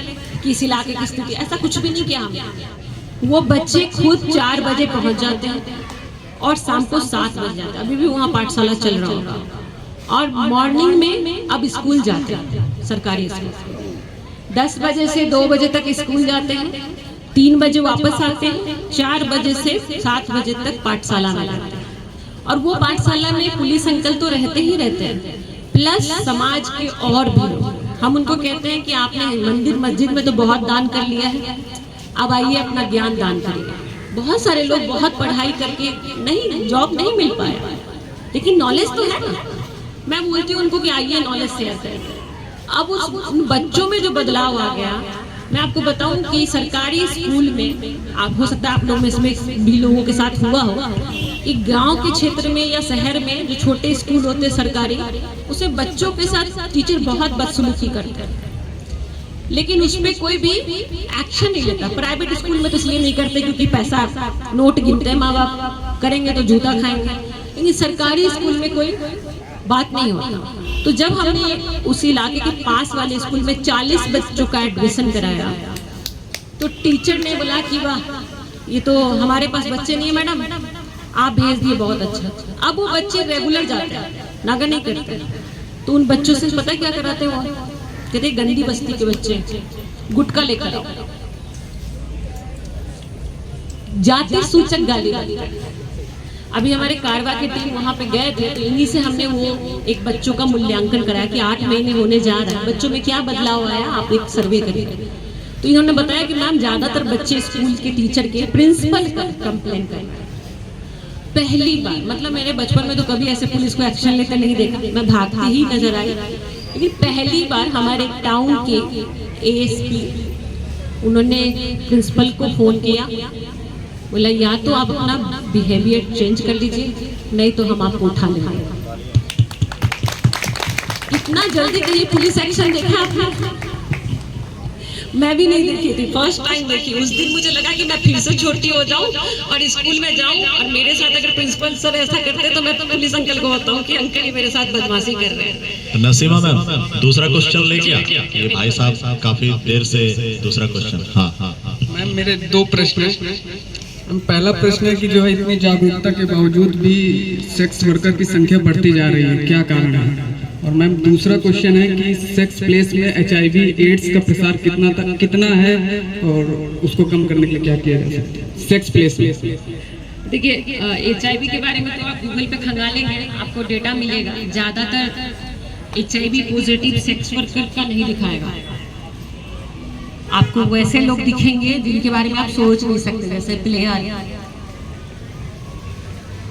कि इस इलाके की स्थिति, ऐसा कुछ भी नहीं किया हमने। वो बच्चे खुद 4 बजे पहुंच जाते हैं और शाम को 7 बज जाते हैं। अभी भी वहाँ पाठशाला चल रहा होगा। और मॉर्निंग में अब स्कूल जाते हैं, सरकारी स्कूल 10 बजे से 2 बजे तक स्कूल जाते हैं, 3 बजे वापस आते हैं, 4 बजे से 7 बजे तक पाठशाला में रहते हैं। और वो पाठशाला में पुलिस अंकल तो रहते ही रहते हैं, प्लस समाज के और भी लोग। हम उनको कहते हैं कि आपने मंदिर मस्जिद में तो बहुत दान कर लिया है, अब आइए अपना ज्ञान दान करिए। बहुत सारे लोग बहुत पढ़ाई करके नहीं, जॉब नहीं मिल पाया, लेकिन नॉलेज तो है ना। मैं बोलती हूँ उनको कि आइए नॉलेज शेयर करें। अब उन बच्चों में जो बदलाव आ गया, मैं आपको बताऊं कि सरकारी स्कूल में, आप हो सकता है आप लोग में इसमें भी लोगों के साथ हुआ हो, एक गांव के क्षेत्र में या शहर में जो छोटे स्कूल होते हैं सरकारी, उसमें बच्चों के साथ टीचर बहुत बदसलूकी करते हैं, लेकिन उस पर कोई भी एक्शन नहीं लेता। प्राइवेट स्कूल में तो इसलिए नहीं करते क्योंकि पैसा, नोट गिनते हैं माँ बाप, करेंगे तो जूता खाएंगे, लेकिन सरकारी स्कूल में कोई बात नहीं होता। तो जब हमने उस इलाके के पास वाले स्कूल में 40 बच्चों का एडमिशन कराया, तो टीचर ने बोला कि वाह, ये तो हमारे पास बच्चे नहीं है मैडम, आप भेज दिए, बहुत अच्छा। अब वो बच्चे रेगुलर जाते हैं, नागा नहीं करते। तो उन बच्चों से पता क्या कराते वो, कहते गंदी बस्ती के बच्चे गुटखा लेकर आओ, जाति सूचक गाली। अभी हमारे कारवा की टीम वहां पे गए थे, तो इन्हीं से हमने वो एक बच्चों का मूल्यांकन कराया कि 8 महीने होने जा रहा है, बच्चों में क्या बदलाव आया, आप एक सर्वे करिए। तो इन्होंने बताया कि मैम ज्यादातर बच्चे स्कूल के टीचर के प्रिंसिपल पर कंप्लेन करें। पहली बार, मतलब मेरे बचपन में तो कभी ऐसे पुलिस को एक्शन लेकर नहीं देखा, मैं भागती ही नजर आई, लेकिन पहली बार हमारे टाउन के एएसपी उन्होंने प्रिंसिपल को फोन किया, बोला या तो आप अपना बिहेवियर चेंज कर लीजिए, नहीं तो हम आपको उठा लेंगे। इतना जल्दी कहीं पुलिस एक्शन देखा आपने? मैं भी नहीं देखी थी, फर्स्ट टाइम देखी। उस दिन मुझे लगा कि मैं फिर से छोटी हो जाऊं और स्कूल में जाऊं, और मेरे साथ अगर प्रिंसिपल सर ऐसा करते तो मैं तो पुलिस अंकल को बताऊं कि अंकल ही मेरे साथ बदमाशी कर रहे हैं। नसीमा मैम, दूसरा क्वेश्चन लेके ये भाई साहब काफी देर से दूसरा क्वेश्चन। हाँ मैम, मेरे 2 प्रश्न हैं। पहला प्रश्न है कि जो है इतनी जागरूकता के बावजूद भी सेक्स वर्कर की संख्या बढ़ती जा रही है, क्या कारण है? और मैम दूसरा क्वेश्चन है कि सेक्स प्लेस में HIV एड्स का प्रसार कितना है और उसको कम करने के लिए क्या किया जा सकता है सेक्स प्लेस में? देखिए, HIV के बारे में तो आप गूगल पे खंगालेंगे, आपको डेटा मिलेगा। ज्यादातर HIV पॉजिटिव सेक्स वर्कर का नहीं दिखाएगा, आपको वैसे लोग दिखेंगे जिनके बारे में आप सोच नहीं सकते, जैसे प्लेयर,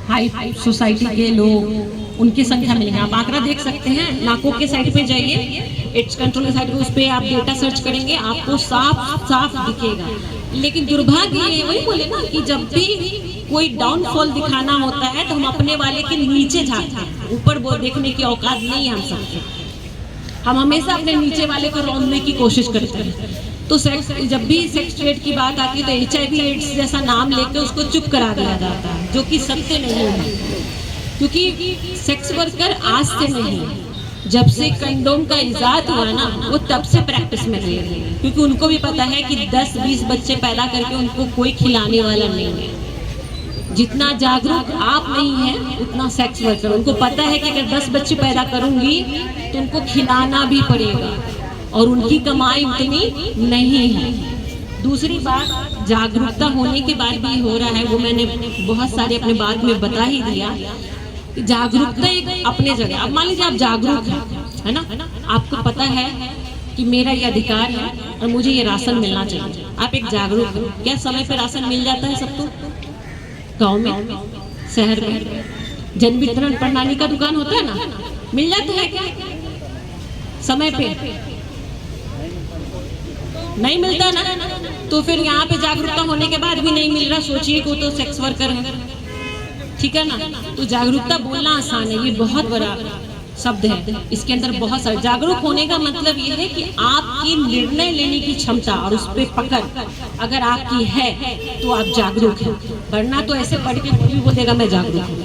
हाई सोसाइटी के लोग, उनकी संख्या मिलेगी। आप आंकड़ा देख सकते हैं, नाकों के साइड पे जाइए, एड्स कंट्रोल के साइड पे, उस पे आप डेटा सर्च करेंगे, आपको साफ साफ दिखेगा। लेकिन दुर्भाग्य ये, वही बोले ना कि जब भी कोई डाउनफॉल दिखाना होता है तो हम अपने वाले के नीचे झांकते हैं, ऊपर वो देखने की औकात नहीं है हम सबके। हम हमेशा अपने नीचे वाले को रौंदने की कोशिश करते हैं। तो सेक्स, जब भी सेक्स ट्रेड की बात आती है तो HIV एड्स जैसा नाम लेकर उसको चुप करा दिया जाता है, जो कि सत्य नहीं है। क्योंकि सेक्स वर्कर आज से नहीं, जब से कंडोम का इजाद हुआ ना, वो तब से प्रैक्टिस में रहे हैं। क्योंकि उनको भी पता है कि 10-20 बच्चे पैदा करके उनको कोई खिलाने वाला नहीं है। जितना जागरूक आप नहीं है उतना सेक्स वर्कर, उनको पता है कि अगर 10 बच्चे पैदा करूंगी तो उनको खिलाना भी पड़ेगा और उनकी कमाई उतनी नहीं है। दूसरी बात, जागरूकता होने के बाद भी हो रहा है, वो मैंने बहुत सारे अपने बात में बता ही दिया। जागरूकता एक अपने जगह। अब मान लीजिए आप जागरूक हैं, है ना, आपको पता है कि मेरा ये अधिकार है और मुझे ये राशन मिलना चाहिए, आप एक जागरूक हो। क्या समय पे राशन मिल जाता है सबको? गांव में, शहर में जन वितरण प्रणाली का दुकान होता है ना, मिल जाता है क्या समय पे? नहीं मिलता ना। तो फिर यहाँ पे जागरूकता होने के बाद भी नहीं मिल रहा, सोचिए को तो सेक्स वर्कर है, ठीक है ना। तो जागरूकता बोलना आसान है, ये बहुत बड़ा शब्द है, इसके अंदर बहुत सारे। जागरूक होने का मतलब ये है कि आपकी निर्णय लेने की क्षमता और उस पर पकड़ अगर आपकी है तो आप जागरूक हैं, वरना तो ऐसे पढ़ के कोई भी बोलेगा मैं जागरूक हूँ।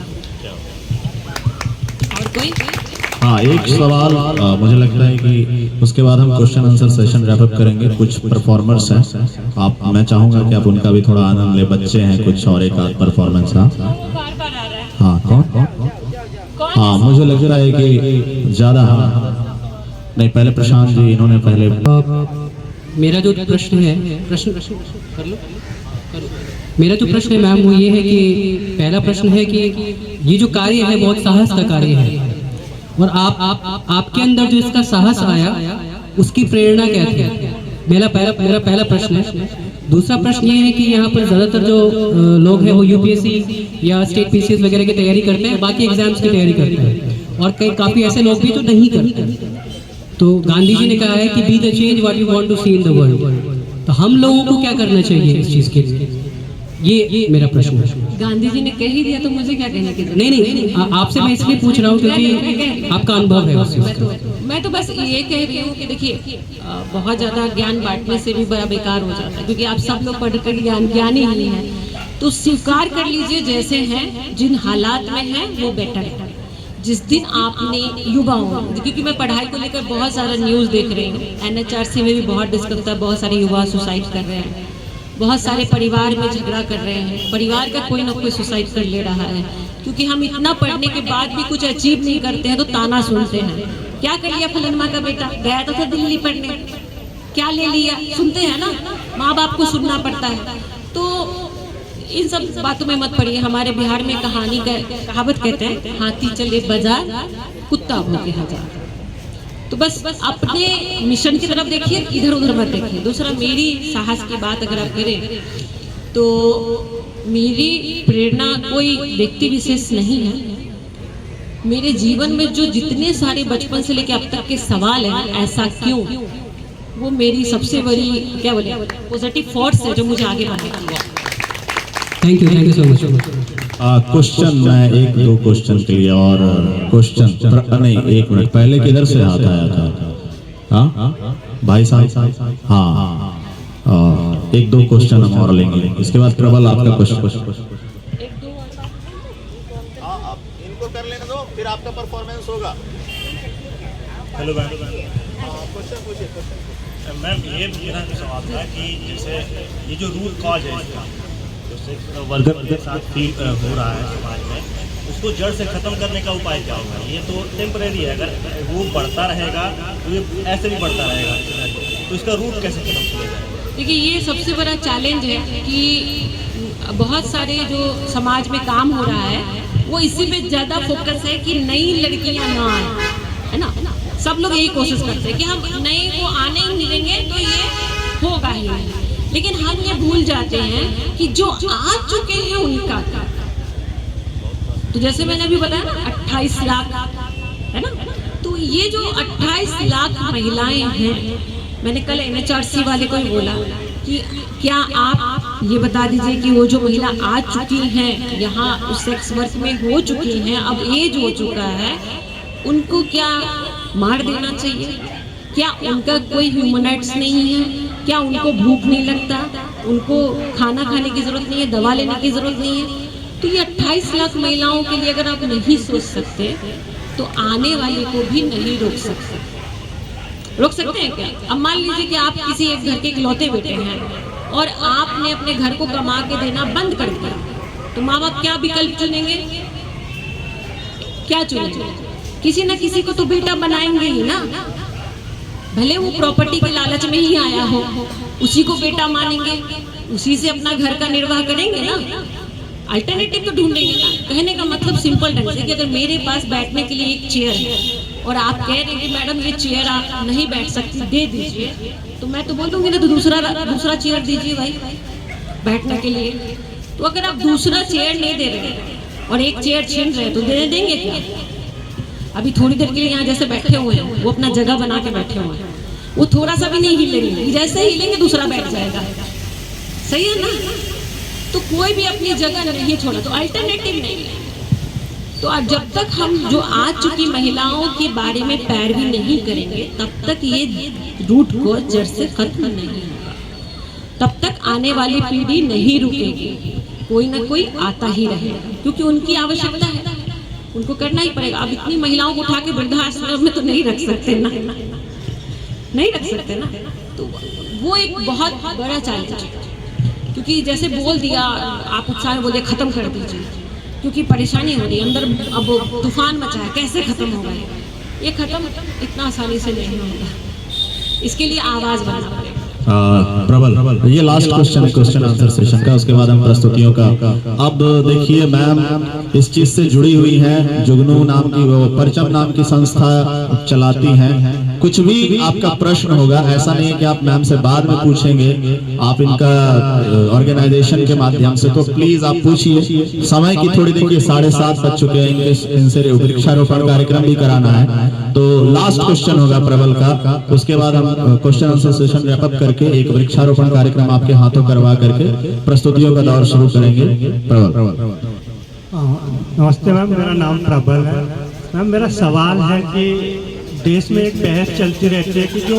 और कोई? हाँ, एक सवाल मुझे लगता है कि उसके बाद हम question answer session wrap up करेंगे। कुछ परफॉर्मर्स हैं, आप, मैं चाहूंगा कि आप उनका भी थोड़ा आनंद ले। बच्चे हैं कुछ और एक आध परफॉर्मेंस। हाँ कौन? हाँ, मुझे लग रहा है कि ज्यादा। हाँ नहीं, पहले प्रशांत जी, इन्होंने पहले। मेरा जो प्रश्न है, कर लो। मेरा जो प्रश्न है मैम वो ये है कि पहला प्रश्न है कि ये जो कार्य है बहुत साहस का कार्य है, और आपके अंदर जो इसका साहस आया उसकी प्रेरणा क्या थी? मेरा पहला प्रश्न है। दूसरा प्रश्न ये है कि यहाँ पर ज़्यादातर जो लोग हैं वो UPSC या स्टेट PCS वगैरह की तैयारी करते हैं, बाकी एग्जाम्स की तैयारी करते हैं, और कई काफ़ी ऐसे लोग भी जो नहीं करते। तो गांधी जी ने कहा है कि be the change what you want to see in the world. तो हम लोगों को क्या करना चाहिए इस चीज़ के लिए? ये मेरा प्रश्न है। गांधी जी ने कह ही दिया तो मुझे क्या कहने की? नहीं, आपसे मैं इसलिए पूछ रहा हूँ क्योंकि आपका अनुभव है उस चीज़ का। मैं तो बस ये कह रही हूँ कि देखिए, बहुत ज़्यादा ज्ञान बांटने से भी बड़ा बेकार हो जाता है, क्योंकि आप सब लोग पढ़कर ज्ञानी नहीं हैं। तो स्वीकार कर लीजिए जैसे हैं, जिन हालात में हैं वो बेटर है। जिस दिन आपने युवाओं, क्योंकि मैं पढ़ाई को लेकर बहुत सारा न्यूज़ देख रही हूँ, NHRC में भी बहुत डिस्कस होता है, बहुत सारे युवा सुसाइड कर रहे हैं, बहुत सारे परिवार में झगड़ा कर रहे हैं, परिवार का कोई ना कोई सुसाइड कर ले रहा है, क्योंकि हम इतना पढ़ने के बाद भी कुछ अचीव नहीं करते हैं तो ताना सुनते हैं, क्या कर लिया फलनमा का बेटा, गया तो था दिल्ली पढ़ने, क्या ले लिया, सुनते हैं ना, माँ बाप को सुनना पड़ता है। तो इन सब बातों में मत पड़िए। हमारे बिहार में कहावत कहते हैं, हाथी चले बाजार कुत्ता भौंके हजार। तो बस अपने मिशन की तरफ देखिए, इधर उधर मत देखिए। दूसरा, मेरी साहस की बात अगर आप करें तो मेरी प्रेरणा कोई व्यक्ति विशेष नहीं है। मेरे जीवन में जो जितने सारे बचपन से लेकर अब तक के सवाल हैं, ऐसा क्यों, वो मेरी सबसे बड़ी क्या बोले पॉजिटिव थॉट्स है जो मुझे आगे बढ़ाती है। Thank you so much. Question मैं एक दो क्वेश्चन के लिए और क्वेश्चन नहीं, एक मिनट पहले किधर से हाथ आया था? हाँ भाई साहब, हाँ एक दो क्वेश्चन हम और लेंगे, इसके बाद प्रबल आपका क्वेश्चन। इनको कर लेने दो, फिर आपका परफॉर्मेंस होगा। हेलो मैम, क्वेश्चन पूछिए। मैम ये मेरा सवाल था कि जैसे ये जो रूट कॉज है इसका, जो सेक्स वर्कर के साथ फील हो रहा है समाज में, उसको जड़ से ख़त्म करने का उपाय क्या होगा? ये तो टेम्परेरी है, अगर वो बढ़ता रहेगा तो ये ऐसे भी बढ़ता रहेगा, तो इसका रूट कैसे खत्म किया जाएगा? देखिए, ये सबसे बड़ा चैलेंज है कि बहुत सारे जो समाज में काम हो रहा है वो इसी पे ज़्यादा फोकस है कि नई लड़कियां ना आए, है ना। सब लोग यही कोशिश करते हैं कि हम नए को आने ही मिलेंगे तो ये होगा ही नहीं, लेकिन हम ये भूल जाते हैं कि जो आ चुके हैं उनका, तो जैसे मैंने अभी बताया 28 लाख, है ना, तो ये जो 28 लाख महिलाएं हैं, मैंने कल NHRC वाले को ही बोला कि क्या आप ये बता दीजिए कि वो जो महिला आ चुकी हैं यहाँ उस सेक्स वर्क में हो चुकी हैं, अब एज हो चुका है, उनको क्या मार देना चाहिए? क्या उनका कोई ह्यूमन राइट्स नहीं है? क्या उनको भूख नहीं लगता? उनको खाना खाने की जरूरत नहीं है? दवा लेने की जरूरत नहीं है? तो ये 28 लाख महिलाओं के लिए अगर आप नहीं सोच सकते तो आने वाले को भी नहीं रोक सकते हैं क्या? अब मान लीजिए कि आप किसी एक घर के इकलौते बेटे हैं और आपने अपने घर को कमा के देना बंद कर दिया, तो माँ बाप क्या विकल्प चुनेंगे? क्या चुनेंगे? किसी न किसी को तो बेटा बनाएंगे ही ना, भले वो प्रॉपर्टी के लालच में ही आया हो, उसी को बेटा मानेंगे, उसी से अपना घर का निर्वाह करेंगे ना, अल्टरनेटिव तो ढूंढेंगे ना। कहने का मतलब सिंपल ढंग से कि अगर मेरे पास बैठने के लिए एक चेयर है और आप कह रहे हैं कि मैडम ये चेयर आप नहीं बैठ सकती, दे दीजिए, तो मैं तो बोल दूंगी ना, तो दूसरा चेयर दीजिए भाई बैठने के लिए। तो अगर आप दूसरा चेयर नहीं दे रहे और एक चेयर छीन रहे तो दे देंगे क्या? अभी थोड़ी देर के लिए यहाँ जैसे बैठे हुए हैं, वो अपना जगह बना के बैठे हुए हैं, वो थोड़ा सा भी नहीं हिलेंगे, जैसे ही हिलेंगे दूसरा बैठ जाएगा, सही है ना। तो कोई भी अपनी जगह नहीं छोड़ा, तो अल्टरनेटिव नहीं है। तो जब तक हम जो आ चुकी महिलाओं के बारे में पैरवी नहीं करेंगे, तब तक ये रूट को जड़ से खत्म नहीं होगा, तब तक आने वाली पीढ़ी नहीं रुकेगी, कोई ना कोई आता ही रहेगा, क्योंकि उनकी आवश्यकता है, उनको करना ही पड़ेगा। अब इतनी महिलाओं को उठा के वृद्धाश्रम में तो नहीं रख सकते ना, नहीं रख सकते ना, तो वो एक बहुत बड़ा चैलेंज है। क्योंकि जैसे बोल दिया, आप उत्साह में बोले खत्म कर दीजिए, क्योंकि परेशानी हो रही है अंदर, अब तूफान मचा है, कैसे खत्म होगा ये खत्म इतना आसानी से नहीं होगा, इसके लिए आवाज बनाना पड़ेगा। प्रबल, ये लास्ट क्वेश्चन आंसर सेशन का, उसके बाद हम प्रस्तुतियों का। अब देखिए मैम इस चीज से जुड़ी हुई है, जुगनू नाम की, वो परचम नाम की संस्था चलाती हैं। कुछ भी आपका प्रश्न होगा, ऐसा नहीं है कि आप मैम से बाद में पूछेंगे, आप इनका ऑर्गेनाइजेशन के माध्यम से, तो प्लीज आप पूछिए। समय की थोड़ी देखिए 7:30 बज चुके हैं, इनसे वृक्षारोपण कार्यक्रम भी कराना है, तो लास्ट क्वेश्चन होगा प्रबल का, उसके बाद हम question answer session wrap up करके एक वृक्षारोपण कार्यक्रम आपके हाथों करवा करके प्रस्तुतियों का दौर शुरू करेंगे। प्रबल। नमस्ते मैम, मेरा नाम प्रबल है। मैम मेरा सवाल है कि देश में एक बहस चलती रहती है कि जो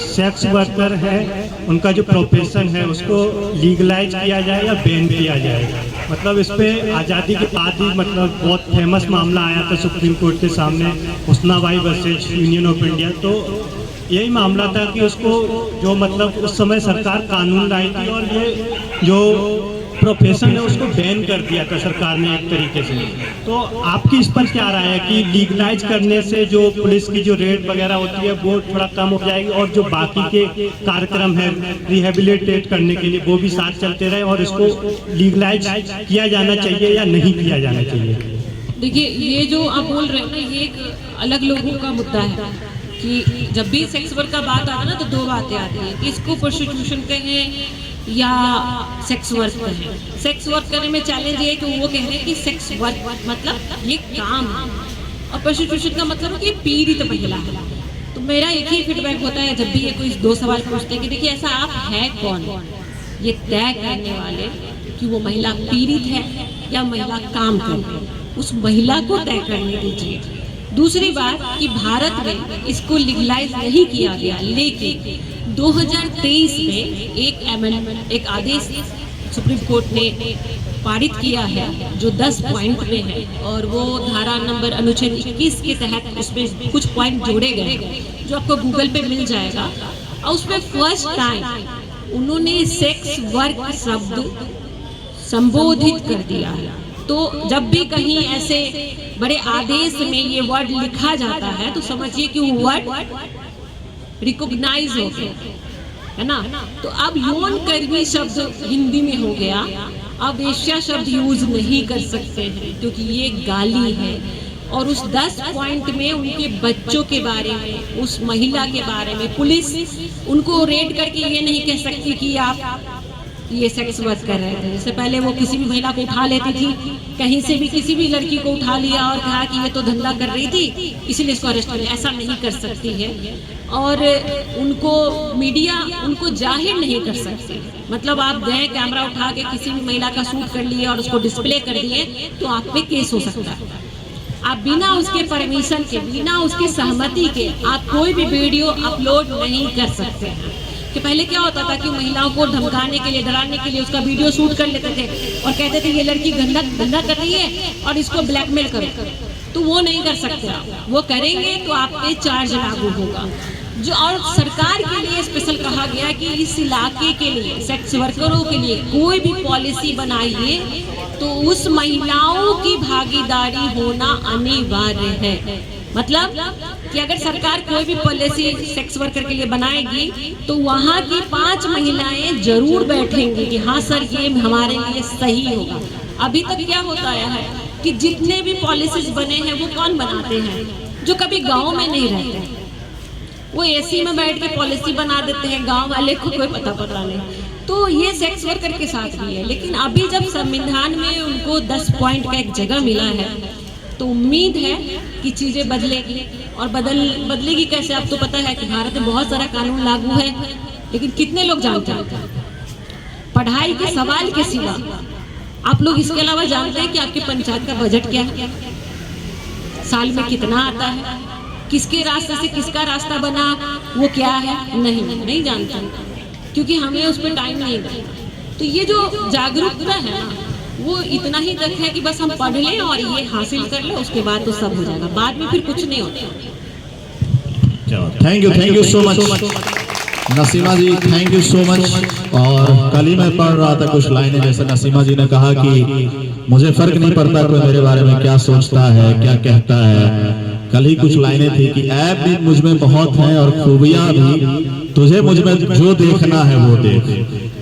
सेक्स वर्कर है उनका जो प्रोफेशन है उसको लीगलाइज किया जाए या बैन किया जाए। मतलब इस पे आज़ादी के बाद ही मतलब बहुत फेमस मामला आया था सुप्रीम कोर्ट के सामने, हुस्नाबाई वर्सेज यूनियन ऑफ इंडिया। तो यही मामला था कि उसको जो मतलब उस समय सरकार कानून लाई थी और ये जो प्रोफेशन है उसको बैन कर दिया था सरकार ने एक तरीके से। तो आपकी इस पर क्या राय है कि लीगलाइज करने से जो पुलिस की जो रेड वगैरह होती है वो थोड़ा कम हो जाएगी और जो बाकी के कार्यक्रम है रिहेबिलिटेट करने के लिए वो भी साथ चलते रहे और इसको लीगलाइज किया जाना चाहिए या नहीं किया जाना चाहिए? देखिए, ये जो आप बोल रहे हैं ना, ये एक अलग लोगों का मुद्दा है कि जब भी सेक्स वर्क का बात आता है ना तो दो बातें आती हैं कि इसको प्रोस्टिट्यूशन कहें या सेक्स वर्क करें। सेक्स वर्क करने में चैलेंज ये है कि वो कह रहे हैं कि सेक्स वर्क मतलब ये काम है और प्रोस्टिट्यूशन का मतलब है कि पीड़ित महिला है। तो मेरा एक ही फीडबैक होता है जब भी ये कोई दो सवाल पूछते हैं कि देखिए ऐसा आप है कौन ये तय करने वाले कि वो महिला पीड़ित है या महिला काम कर रही है, उस महिला को तय करने दीजिए। दूसरी बात कि भारत में इसको लीगलाइज नहीं किया गया, लेकिन 2023 में एक आदेश सुप्रीम कोर्ट ने पारित किया है जो 10 पॉइंट में है और वो धारा नंबर अनुच्छेद 21 के तहत उसमें कुछ पॉइंट जोड़े गए जो आपको गूगल पे मिल जाएगा। और उसमें फर्स्ट टाइम उन्होंने सेक्स वर्क शब्द संबोधित कर दिया है। तो जब भी कहीं ऐसे बड़े आदेश में ये वर्ड लिखा जाता है तो समझिए कि वो वर्ड रिकॉग्नाइज हो गया है ना। तो अब यौन कर्मी शब्द हिंदी में हो गया, अब वेश्या शब्द यूज नहीं कर सकते हैं क्योंकि ये गाली है। और उस 10 पॉइंट में उनके बच्चों के बारे में, उस महिला के बारे में पुलिस उनको रेड करके ये नहीं कह सकती कि आप ये सेक्स वर्क कर रहे थे। जैसे पहले वो किसी भी महिला को उठा लेती थी, कहीं से भी किसी भी लड़की को उठा लिया और कहा कि ये तो धंधा कर रही थी इसीलिए इसको अरेस्ट कर लिया, ऐसा नहीं कर सकती है। और उनको मीडिया उनको जाहिर नहीं कर सकती। मतलब आप गए कैमरा उठा के किसी भी महिला का शूट कर लिए और उसको डिस्प्ले कर दिए तो आप पे केस हो सकता है। आप बिना उसके परमिशन के, बिना उसकी सहमति के आप कोई भी वीडियो अपलोड नहीं कर सकते हैं। कि पहले क्या होता था कि महिलाओं को धमकाने के लिए, डराने के लिए उसका वीडियो शूट कर लेते थे और कहते थे ये लड़की धंधा कर रही है और इसको ब्लैकमेल करो। तो वो नहीं कर सकते आप, वो करेंगे तो आप पे चार्ज लागू होगा। जो और सरकार के लिए स्पेशल कहा गया कि इस इलाके के लिए सेक्स वर्करों के लिए कोई भी पॉलिसी बनाइए तो उस महिलाओं की भागीदारी होना अनिवार्य है। मतलब कि अगर सरकार कोई भी पॉलिसी सेक्स वर्कर के लिए बनाएगी तो वहाँ की 5 महिलाएं जरूर बैठेंगी कि हाँ सर ये हमारे लिए सही होगा। अभी तक क्या होता है कि जितने भी पॉलिसीज बने हैं वो कौन बनाते हैं? जो कभी गांव में नहीं रहते, वो एसी में बैठ के पॉलिसी बना देते हैं, गांव वाले को कोई पता नहीं। तो ये सेक्स वर्कर के साथ भी है। लेकिन अभी जब संविधान में उनको 10 पॉइंट का एक जगह मिला है तो उम्मीद है कि चीजें बदलेगी। और बदलेगी कैसे? अब तो पता है कि भारत में बहुत सारा कानून लागू है, लेकिन कितने लोग जानते हैं? पढ़ाई के सवाल के सिवा आप लोग इसके अलावा जानते हैं कि आपके पंचायत का बजट क्या है, साल में कितना आता है, किसके रास्ते से किसका रास्ता बना वो क्या है? नहीं जानते, क्योंकि हमें उस पर टाइम नहीं है। तो ये जो जागरूकता है ना वो इतना ही तक है कि बस हम पढ़ लें और ये हासिल कर लें, उसके बाद तो सब हो जाएगा, बाद में फिर कुछ नहीं होता। Thank you so much Nasima ji, thank you so much. और कल ही मैं पढ़ रहा था कुछ लाइनें, जैसे नसीमा जी ने कहा कि मुझे फर्क नहीं पड़ता कोई मेरे बारे में क्या सोचता है क्या कहता है। कल ही कुछ लाइनें थी कि ऐप भी मुझ में बहुत हैं और खूबियां भी, तुझे मुझ में जो देखना है वो देख।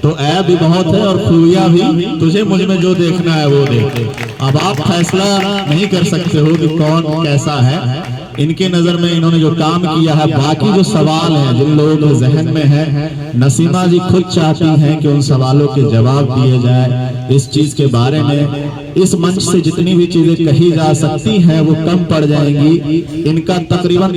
तो ऐप भी बहुत है और खूबियां भी, तुझे मुझ में जो देखना है वो देख। अब आप फैसला नहीं कर सकते हो कि कौन कैसा है। इनके नजर में इन्होंने जो काम किया है, बाकी जो सवाल हैं जिन लोगों के जहन में है, नसीमा जी खुद चाहती हैं कि उन सवालों के जवाब दिए जाए। इस चीज के बारे में इस मंच से जितनी भी चीजें कही जा सकती हैं वो कम पड़ जाएंगी। इनका तकरीबन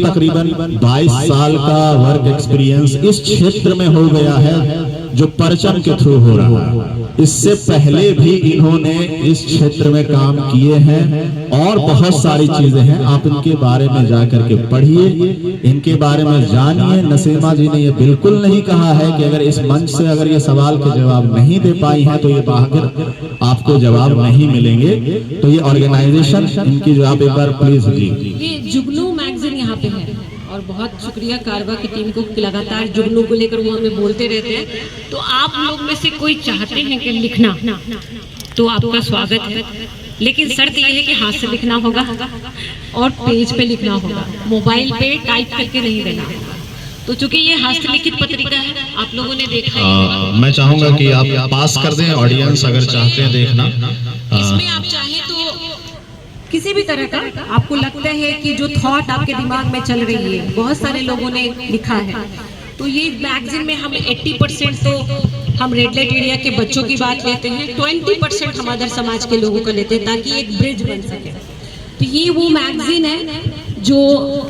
22 साल का वर्क एक्सपीरियंस इस क्षेत्र में हो गया है। जो परचम के थ्रू हो रहा है। इससे पहले भी इन्होंने इस क्षेत्र में काम किए हैं और बहुत सारी चीजें हैं, आप इनके बारे में जाकर के पढ़िए, इनके बारे में जानिए। नसीमा जी ने ये बिल्कुल नहीं कहा है कि अगर इस मंच से अगर ये सवाल के जवाब नहीं दे पाई हैं तो ये बाहर आपको जवाब नहीं मिलेंगे। तो ये ऑर्गेनाइजेशन इनकी जो आप एक बार प्लीज ये जुगनू मैगजीन यहाँ पे है और बहुत शुक्रिया कारवा की टीम को कि लगातार जुगनू को लेकर वो हमें बोलते रहते हैं। तो आप लोग में से कोई चाहते हैं कि लिखना तो आपका स्वागत है, लेकिन शर्त ये है कि हाथ से लिखना होगा और पेज पे लिखना होगा, मोबाइल पे टाइप करके नहीं देना होगा। तो चूंकि ये हस्तलिखित पत्रिका है, आप लोगों ने देखा है। मैं चाहूंगा कि आप पास कर दें, ऑडियंस अगर चाहते हैं देखना। इसमें आप चाहें तो किसी भी तरह का आपको लगता है कि जो थॉट आपके दिमाग में चल रही है, बहुत सारे लोगों ने लिखा है, तो ये मैगजीन में हम 80% तो हम रेड लाइट एरिया के बच्चों की बात लेते हैं, 20% हम अदर समाज के लोगों को लेते हैं ताकि एक ब्रिज बन सके। तो ये वो मैगजीन है जो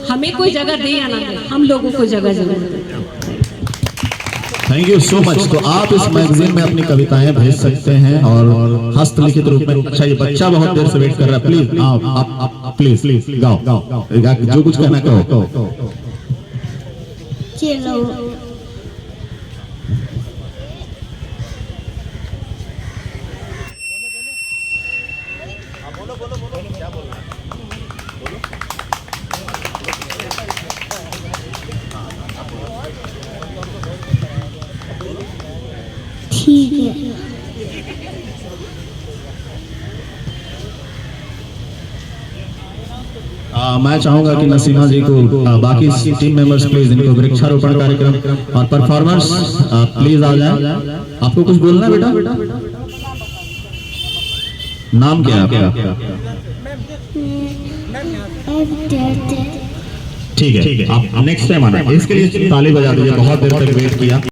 हमें कोई जगह दे या ना दे, हम लोगों को जगह जरूर देते हैं। Thank you so much. तो आप इस मैगजीन में अपनी कविताएं भेज सकते हैं और हस्तलिखित रूप में। अच्छा, ये बच्चा बहुत देर से वेट कर रहा है, प्लीज आप प्लीज गाओ, जो कुछ कहना कहो। चलो ठीक है। मैं चाहूंगा कि नसीमा जी को बाकी टीम मेंबर्स प्लीज इनको वृक्षारोपण कार्यक्रम और परफॉर्मर्स प्लीज आ जाए। आपको कुछ बोलना है बेटा? नाम क्या है आपका? ठीक है, आप नेक्स्ट टाइम आना। इसके लिए ताली बजा दीजिए, बहुत देर तक वेट किया।